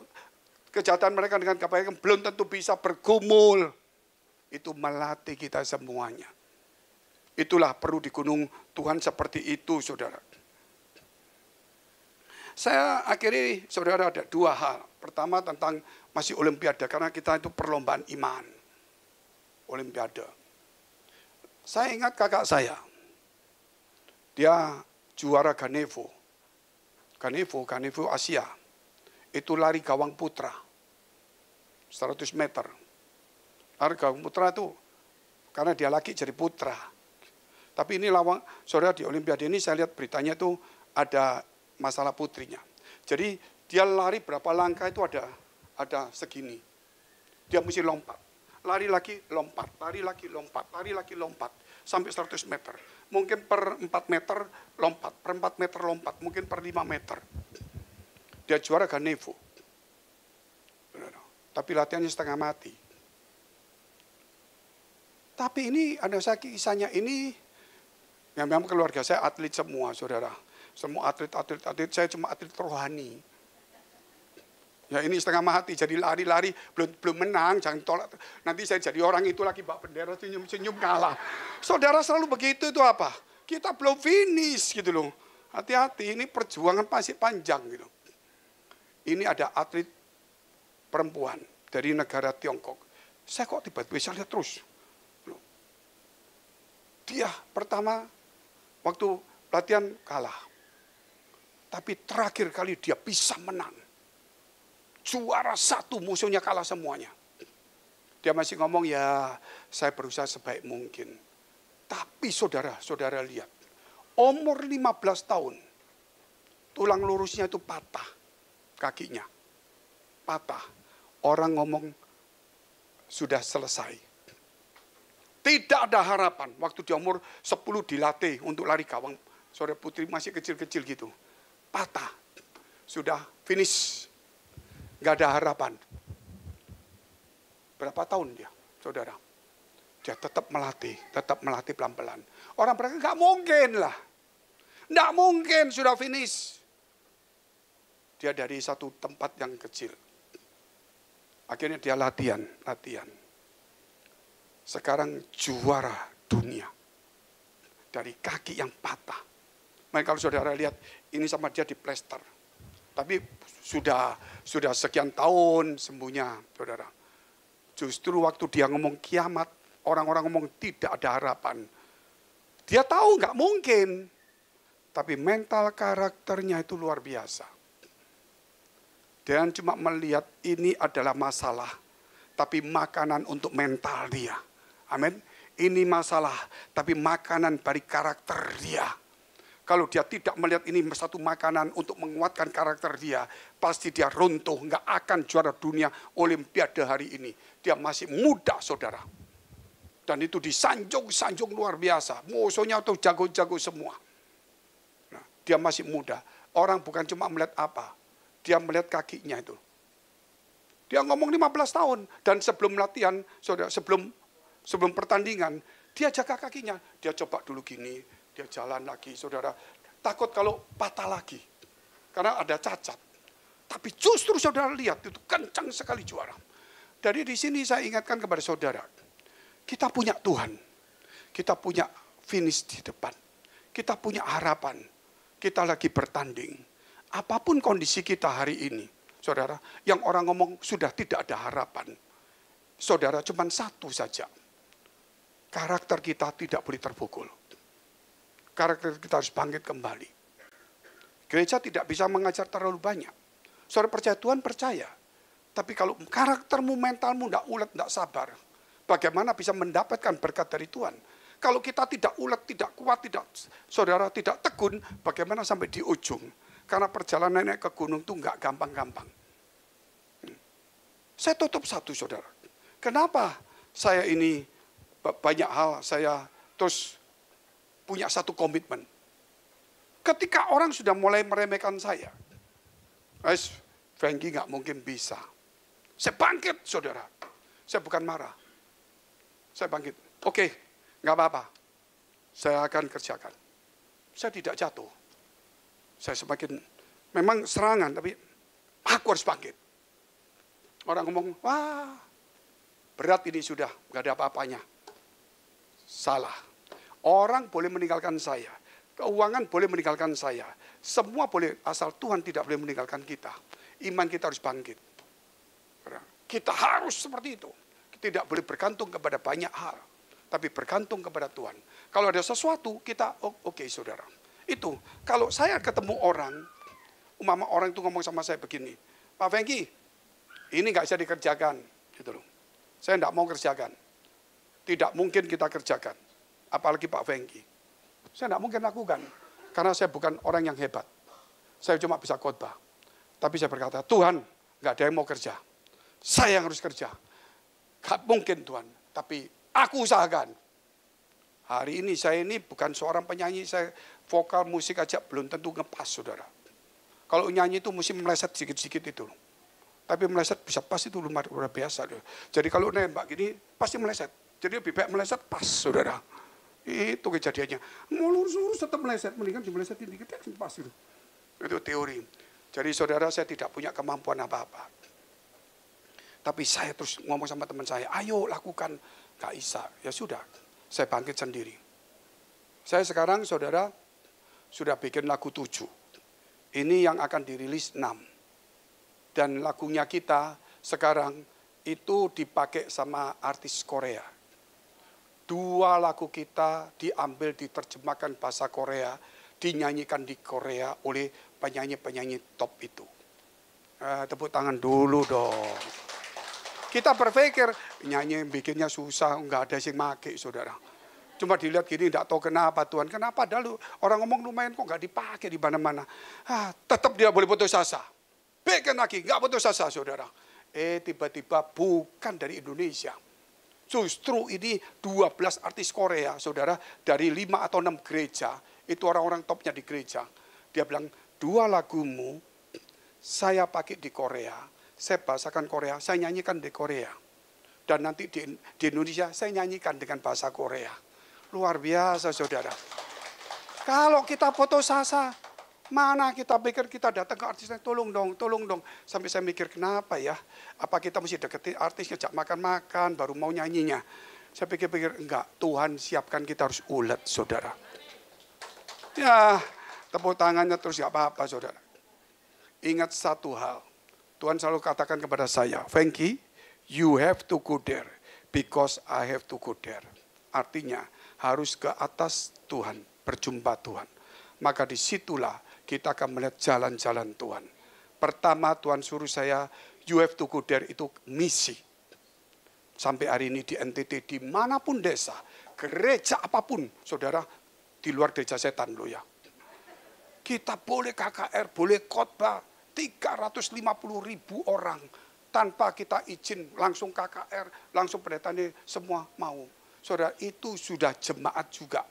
kejahatan mereka dengan kebaikan belum tentu bisa, bergumul. Itu melatih kita semuanya. Itulah perlu di gunung Tuhan seperti itu, saudara. Saya akhiri, saudara, ada dua hal. Pertama tentang masih olimpiade, karena kita itu perlombaan iman. Olimpiade. Saya ingat kakak saya. Dia juara Ganevo. Ganevo Asia. Itu lari gawang putra. 100 meter. Lari gawang putra itu, karena dia laki jadi putra. Tapi ini lawang, saudara, di olimpiade ini saya lihat beritanya itu ada masalah putrinya. Jadi dia lari berapa langkah itu ada segini. Dia mesti lompat. Lari lagi lompat, lari lagi lompat, lari lagi lompat. Sampai 100 meter. Mungkin per 4 meter lompat, per 4 meter lompat, mungkin per 5 meter. Dia juara Ganevo. Tapi latihannya setengah mati. Tapi ini ada kisahnya ini, yang memang keluarga saya atlet semua, saudara. Semua atlet, saya cuma atlet rohani. Ya ini setengah mati, jadi lari-lari, belum menang, jangan tolak. Nanti saya jadi orang itu lagi bawa bendera, senyum-senyum kalah. Saudara selalu begitu itu apa? Kita belum finish gitu loh. Hati-hati, ini perjuangan masih panjang gitu. Ini ada atlet perempuan dari negara Tiongkok. Saya kok tiba-tiba bisa lihat terus. Dia pertama waktu latihan kalah. Tapi terakhir kali dia bisa menang. Juara 1, musuhnya kalah semuanya. Dia masih ngomong, ya saya berusaha sebaik mungkin. Tapi saudara lihat. Umur 15 tahun. Tulang lurusnya itu patah. Kakinya. Patah. Orang ngomong sudah selesai. Tidak ada harapan. Waktu dia umur 10 dilatih untuk lari gawang. Saudara putri masih kecil-kecil gitu. Patah. Sudah finish. Gak ada harapan. Berapa tahun dia, saudara? Dia tetap melatih pelan-pelan. Orang mereka gak mungkin lah. Gak mungkin sudah finish. Dia dari satu tempat yang kecil. Akhirnya dia latihan. Sekarang juara dunia. Dari kaki yang patah. Makanya kalau saudara lihat, ini sama dia di plester. Tapi sudah sekian tahun sembuhnya, saudara. Justru waktu dia ngomong kiamat, orang-orang ngomong tidak ada harapan. Dia tahu nggak mungkin. Tapi mental karakternya itu luar biasa. Dan cuma melihat ini adalah masalah. Tapi makanan untuk mental dia. Amin. Ini masalah, tapi makanan dari karakter dia. Kalau dia tidak melihat ini satu makanan untuk menguatkan karakter dia, pasti dia runtuh, nggak akan juara dunia olimpiade hari ini. Dia masih muda, saudara. Dan itu disanjung luar biasa. Musuhnya tuh jago-jago semua. Nah, dia masih muda. Orang bukan cuma melihat apa, dia melihat kakinya itu. Dia ngomong 15 tahun. Dan sebelum latihan, saudara, sebelum pertandingan, dia jaga kakinya. Dia coba dulu gini, dia jalan lagi, saudara. Takut kalau patah lagi. Karena ada cacat. Tapi justru saudara lihat, itu kencang sekali juara. Dari di sini saya ingatkan kepada saudara. Kita punya Tuhan. Kita punya finish di depan. Kita punya harapan. Kita lagi bertanding. Apapun kondisi kita hari ini, saudara. Yang orang ngomong sudah tidak ada harapan. Saudara, cuma satu saja. Karakter kita tidak boleh terpukul. Karakter kita harus bangkit kembali. Gereja tidak bisa mengajar terlalu banyak. Saudara percaya Tuhan, percaya. Tapi kalau karaktermu, mentalmu tidak ulet, tidak sabar, bagaimana bisa mendapatkan berkat dari Tuhan? Kalau kita tidak ulet, tidak kuat, saudara tidak tekun, bagaimana sampai di ujung? Karena perjalanan naik ke gunung itu nggak gampang-gampang. Saya tutup satu, saudara. Kenapa saya ini banyak hal saya terus punya satu komitmen. Ketika orang sudah mulai meremehkan saya, Frankie nggak mungkin bisa. Saya bangkit, saudara. Saya bukan marah. Saya bangkit. Oke, nggak apa-apa. Saya akan kerjakan. Saya tidak jatuh. Saya semakin, memang serangan, tapi aku harus bangkit. Orang ngomong, wah, berat ini sudah, nggak ada apa-apanya. Salah. Orang boleh meninggalkan saya. Keuangan boleh meninggalkan saya. Semua boleh, asal Tuhan tidak boleh meninggalkan kita. Iman kita harus bangkit. Kita harus seperti itu. Tidak boleh bergantung kepada banyak hal. Tapi bergantung kepada Tuhan. Kalau ada sesuatu, kita, oke, saudara. Itu, kalau saya ketemu orang, umpama orang itu ngomong sama saya begini, Pak Frankie, ini nggak bisa dikerjakan. Gitu loh. Saya nggak mau kerjakan. Tidak mungkin kita kerjakan. Apalagi Pak Frankie. Saya nggak mungkin lakukan. Karena saya bukan orang yang hebat. Saya cuma bisa khotbah. Tapi saya berkata, Tuhan, nggak ada yang mau kerja. Saya yang harus kerja. Gak mungkin Tuhan. Tapi aku usahakan. Hari ini saya ini bukan seorang penyanyi. Saya vokal musik aja belum tentu ngepas, saudara. Kalau nyanyi itu mesti meleset sedikit-sedikit itu. Tapi meleset bisa pas itu luar biasa. Jadi kalau nembak gini pasti meleset. Jadi lebih baik meleset pas, saudara. Itu kejadiannya. Mau lurus-lurus tetap meleset. Mendingan dimelesetin dikit ya pas itu. Itu teori. Jadi saudara, saya tidak punya kemampuan apa-apa. Tapi saya terus ngomong sama teman saya, ayo lakukan. Gak bisa. Ya sudah, saya bangkit sendiri. Saya sekarang, saudara, sudah bikin lagu 7. Ini yang akan dirilis 6. Dan lagunya kita sekarang itu dipakai sama artis Korea. 2 lagu kita diambil, diterjemahkan bahasa Korea, dinyanyikan di Korea oleh penyanyi-penyanyi top itu. Tepuk tangan dulu dong. Kita berpikir, nyanyi bikinnya susah, nggak ada yang make, saudara. Cuma dilihat gini, nggak tahu kenapa Tuhan. Kenapa dulu orang ngomong lumayan kok nggak dipakai di mana-mana. Tetap dia boleh putus asa. Bikin lagi, nggak putus asa, saudara. Tiba-tiba bukan dari Indonesia. Justru ini 12 artis Korea, saudara, dari 5 atau 6 gereja. Itu orang-orang topnya di gereja. Dia bilang, 2 lagumu saya pakai di Korea. Saya bahasakan Korea, saya nyanyikan di Korea. Dan nanti di Indonesia saya nyanyikan dengan bahasa Korea. Luar biasa, saudara. Kalau kita putus asa, mana kita pikir kita datang ke artisnya, tolong dong. Sampai saya mikir, kenapa ya? Apa kita mesti deketin artis, ngejak makan-makan, baru mau nyanyinya. Saya pikir-pikir, enggak. Tuhan siapkan kita harus ulet, saudara. Ya, tepuk tangannya terus gak apa-apa, saudara. Ingat satu hal. Tuhan selalu katakan kepada saya, Frankie, you have to go there because I have to go there. Artinya harus ke atas Tuhan, berjumpa Tuhan. Maka disitulah kita akan melihat jalan-jalan Tuhan. Pertama Tuhan suruh saya, you have to go there itu misi. Sampai hari ini di NTT, dimanapun desa, gereja apapun, saudara, di luar gereja setan loh ya. Kita boleh KKR, boleh khotbah. 350.000 orang tanpa kita izin langsung KKR, langsung pendetanya semua mau. Saudara, itu sudah jemaat juga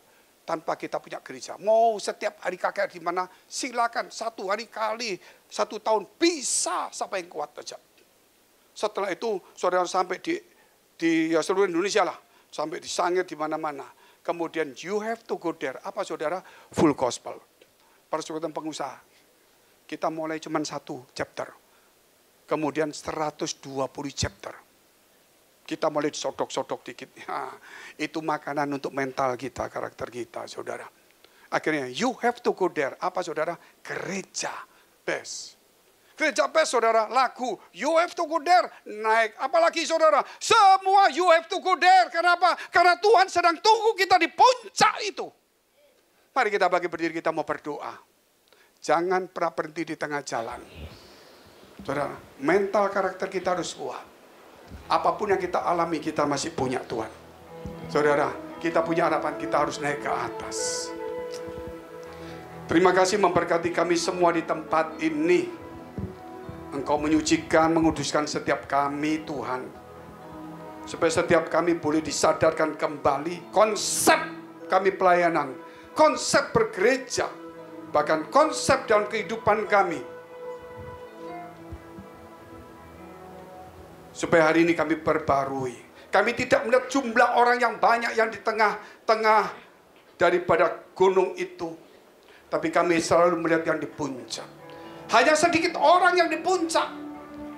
tanpa kita punya gereja. Mau setiap hari KKR di mana silakan, 1 hari kali 1 tahun bisa, siapa yang kuat aja. Setelah itu saudara sampai di ya seluruh Indonesia lah, sampai di Sangir di mana-mana. Kemudian you have to go there. Apa saudara? Full gospel. Persekutuan pengusaha. Kita mulai cuma 1 chapter. Kemudian 120 chapter. Kita mulai disodok-sodok dikit. Itu makanan untuk mental kita, karakter kita, saudara. Akhirnya, you have to go there. Apa, saudara? Gereja best. Gereja best, saudara. Lagu, you have to go there. Naik. Apalagi, saudara? Semua you have to go there. Kenapa? Karena Tuhan sedang tunggu kita di puncak itu. Mari kita bagi berdiri, kita mau berdoa. Jangan pernah berhenti di tengah jalan. Saudara, mental karakter kita harus kuat. Apapun yang kita alami, kita masih punya Tuhan. Saudara, kita punya harapan, kita harus naik ke atas. Terima kasih memberkati kami semua di tempat ini. Engkau menyucikan, menguduskan setiap kami, Tuhan. Supaya setiap kami boleh disadarkan kembali konsep kami pelayanan, konsep bergereja, bahkan konsep dalam kehidupan kami. Supaya hari ini kami perbarui. Kami tidak melihat jumlah orang yang banyak yang di tengah-tengah daripada gunung itu. Tapi kami selalu melihat yang di puncak. Hanya sedikit orang yang di puncak.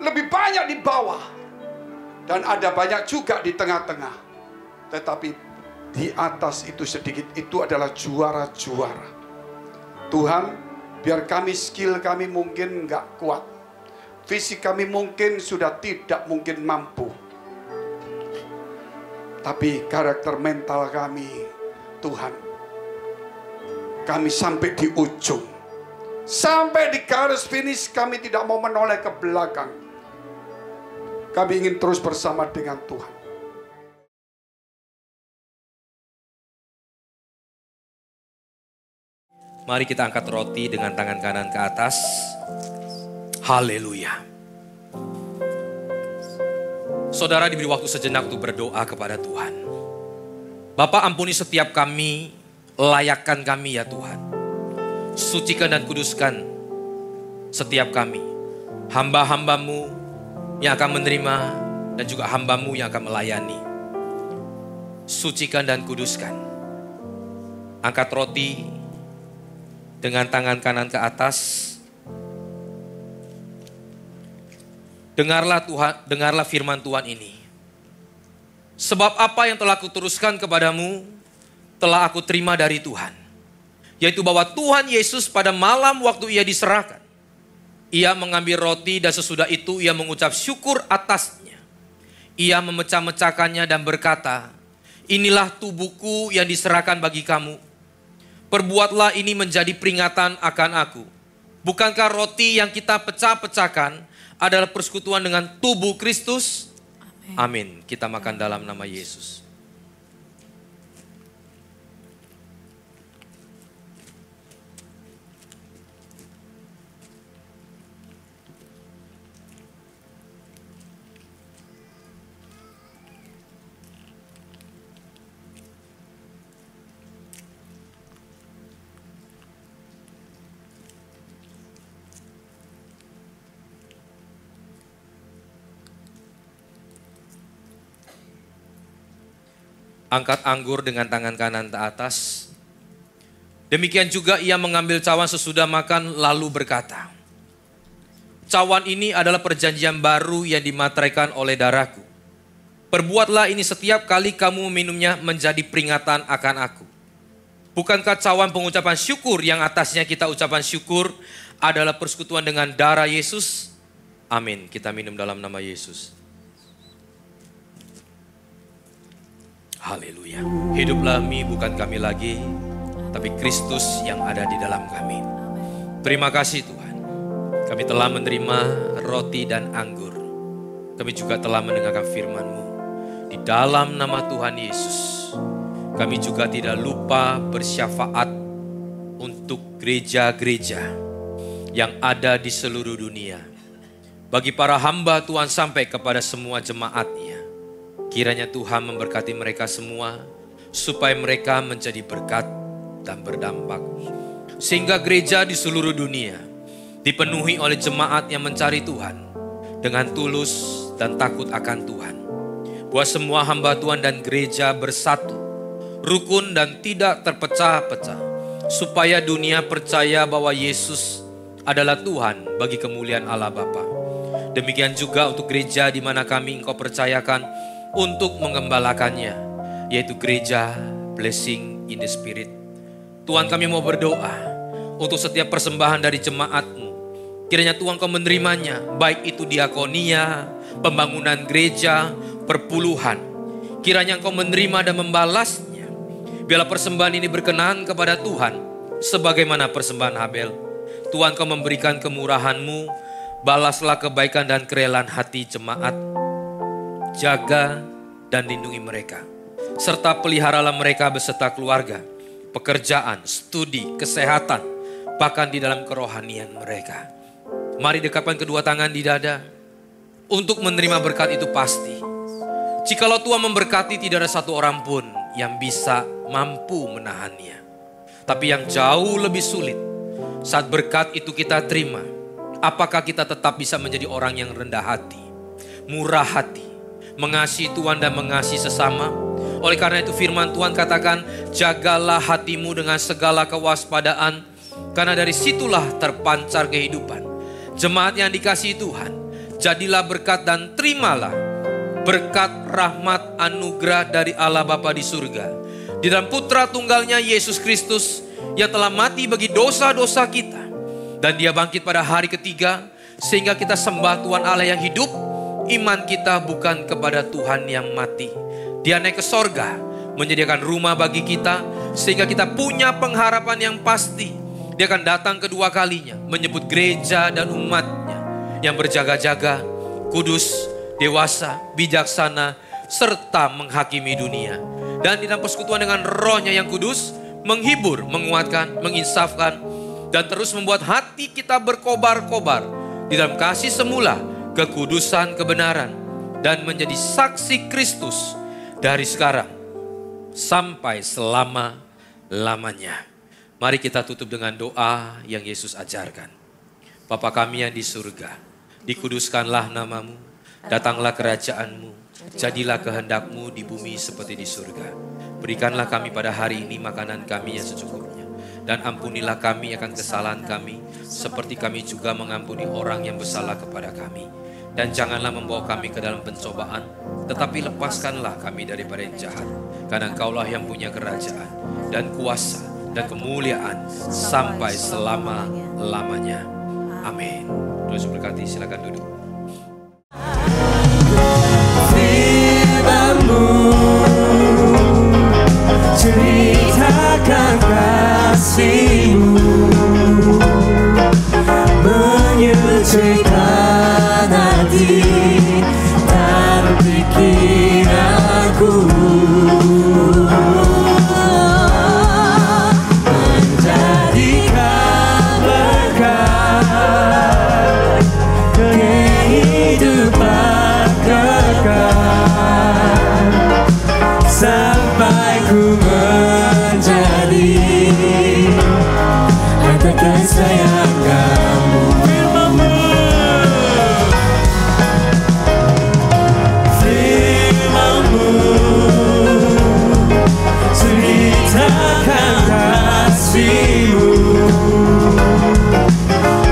Lebih banyak di bawah. Dan ada banyak juga di tengah-tengah. Tetapi di atas itu sedikit, itu adalah juara-juara. Tuhan, biar kami, skill kami mungkin nggak kuat. Fisik kami mungkin sudah tidak mungkin mampu. Tapi karakter mental kami, Tuhan, kami sampai di ujung. Sampai di garis finish kami tidak mau menoleh ke belakang. Kami ingin terus bersama dengan Tuhan. Mari kita angkat roti dengan tangan kanan ke atas. Haleluya. Saudara diberi waktu sejenak untuk berdoa kepada Tuhan. Bapa, ampuni setiap kami, layakkan kami ya Tuhan. Sucikan dan kuduskan setiap kami. Hamba-hambamu yang akan menerima dan juga hambamu yang akan melayani. Sucikan dan kuduskan. Angkat roti dengan tangan kanan ke atas. Dengarlah Tuhan, dengarlah firman Tuhan ini. Sebab apa yang telah kuteruskan kepadamu, telah aku terima dari Tuhan. Yaitu bahwa Tuhan Yesus pada malam waktu ia diserahkan, ia mengambil roti dan sesudah itu ia mengucap syukur atasnya. Ia memecah-mecahkannya dan berkata, inilah tubuhku yang diserahkan bagi kamu. Perbuatlah ini menjadi peringatan akan aku. Bukankah roti yang kita pecah-pecahkan adalah persekutuan dengan tubuh Kristus? Amin. Kita makan dalam nama Yesus. Angkat anggur dengan tangan kanan ke atas. Demikian juga ia mengambil cawan sesudah makan lalu berkata, cawan ini adalah perjanjian baru yang dimateraikan oleh darahku. Perbuatlah ini setiap kali kamu meminumnya menjadi peringatan akan aku. Bukankah cawan pengucapan syukur yang atasnya kita ucapan syukur adalah persekutuan dengan darah Yesus? Amin. Kita minum dalam nama Yesus. Haleluya. Hiduplah bukan kami lagi, tapi Kristus yang ada di dalam kami. Terima kasih Tuhan. Kami telah menerima roti dan anggur. Kami juga telah mendengarkan firman-Mu. Di dalam nama Tuhan Yesus, kami juga tidak lupa bersyafaat untuk gereja-gereja yang ada di seluruh dunia. Bagi para hamba Tuhan sampai kepada semua jemaatnya. Kiranya Tuhan memberkati mereka semua, supaya mereka menjadi berkat dan berdampak. Sehingga gereja di seluruh dunia dipenuhi oleh jemaat yang mencari Tuhan dengan tulus dan takut akan Tuhan. Buat semua hamba Tuhan dan gereja bersatu, rukun dan tidak terpecah-pecah. Supaya dunia percaya bahwa Yesus adalah Tuhan bagi kemuliaan Allah Bapa. Demikian juga untuk gereja di mana kami Engkau percayakan untuk mengembalakannya, yaitu gereja Blessing in the Spirit. Tuhan, kami mau berdoa untuk setiap persembahan dari jemaat-Mu. Kiranya Tuhan Kau menerimanya, baik itu diakonia, pembangunan gereja, perpuluhan. Kiranya Engkau menerima dan membalasnya. Biarlah persembahan ini berkenan kepada Tuhan, sebagaimana persembahan Habel. Tuhan Kau memberikan kemurahan-Mu, balaslah kebaikan dan kerelaan hati jemaat. Jaga dan lindungi mereka. Serta peliharalah mereka beserta keluarga, pekerjaan, studi, kesehatan, bahkan di dalam kerohanian mereka. Mari dekapkan kedua tangan di dada untuk menerima berkat itu pasti. Jikalau Tuhan memberkati, tidak ada satu orang pun yang bisa mampu menahannya. Tapi yang jauh lebih sulit, saat berkat itu kita terima, apakah kita tetap bisa menjadi orang yang rendah hati? murah hati, mengasihi Tuhan dan mengasihi sesama. Oleh karena itu firman Tuhan katakan, jagalah hatimu dengan segala kewaspadaan, karena dari situlah terpancar kehidupan. Jemaat yang dikasihi Tuhan, jadilah berkat dan terimalah berkat rahmat anugerah dari Allah Bapa di surga, di dalam Putra Tunggalnya Yesus Kristus yang telah mati bagi dosa-dosa kita. Dan dia bangkit pada hari ketiga, sehingga kita sembah Tuhan Allah yang hidup. Iman kita bukan kepada Tuhan yang mati. Dia naik ke sorga, menyediakan rumah bagi kita, sehingga kita punya pengharapan yang pasti. Dia akan datang kedua kalinya, menyebut gereja dan umatnya yang berjaga-jaga, kudus, dewasa, bijaksana, serta menghakimi dunia. Dan di dalam persekutuan dengan Roh-Nya yang kudus, menghibur, menguatkan, menginsafkan, dan terus membuat hati kita berkobar-kobar di dalam kasih semula, kekudusan, kebenaran, dan menjadi saksi Kristus dari sekarang sampai selama-lamanya. Mari kita tutup dengan doa yang Yesus ajarkan. Bapa kami yang di surga, dikuduskanlah namamu, datanglah kerajaanmu, jadilah kehendak-Mu di bumi seperti di surga. Berikanlah kami pada hari ini makanan kami yang secukupnya, dan ampunilah kami akan kesalahan kami, seperti kami juga mengampuni orang yang bersalah kepada kami. Dan janganlah membawa kami ke dalam pencobaan, tetapi lepaskanlah kami daripada yang jahat. Karena Engkaulah yang punya kerajaan dan kuasa dan kemuliaan sampai selama-lamanya. Amin. Tuhan Yesus berkati, silakan duduk. Firman-Mu ceritakan kasih-Mu, menyucikan hati dan pikiranku, menjadikan berkat kehidupan kekal, sampai ku menjadi harta kesayangan-Mu. Firman-Mu ceritakan kasih-Mu,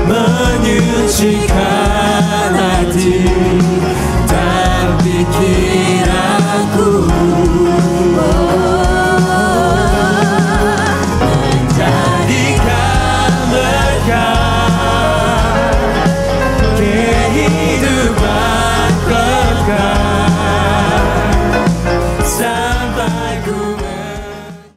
menyucikan hati dan pikiran.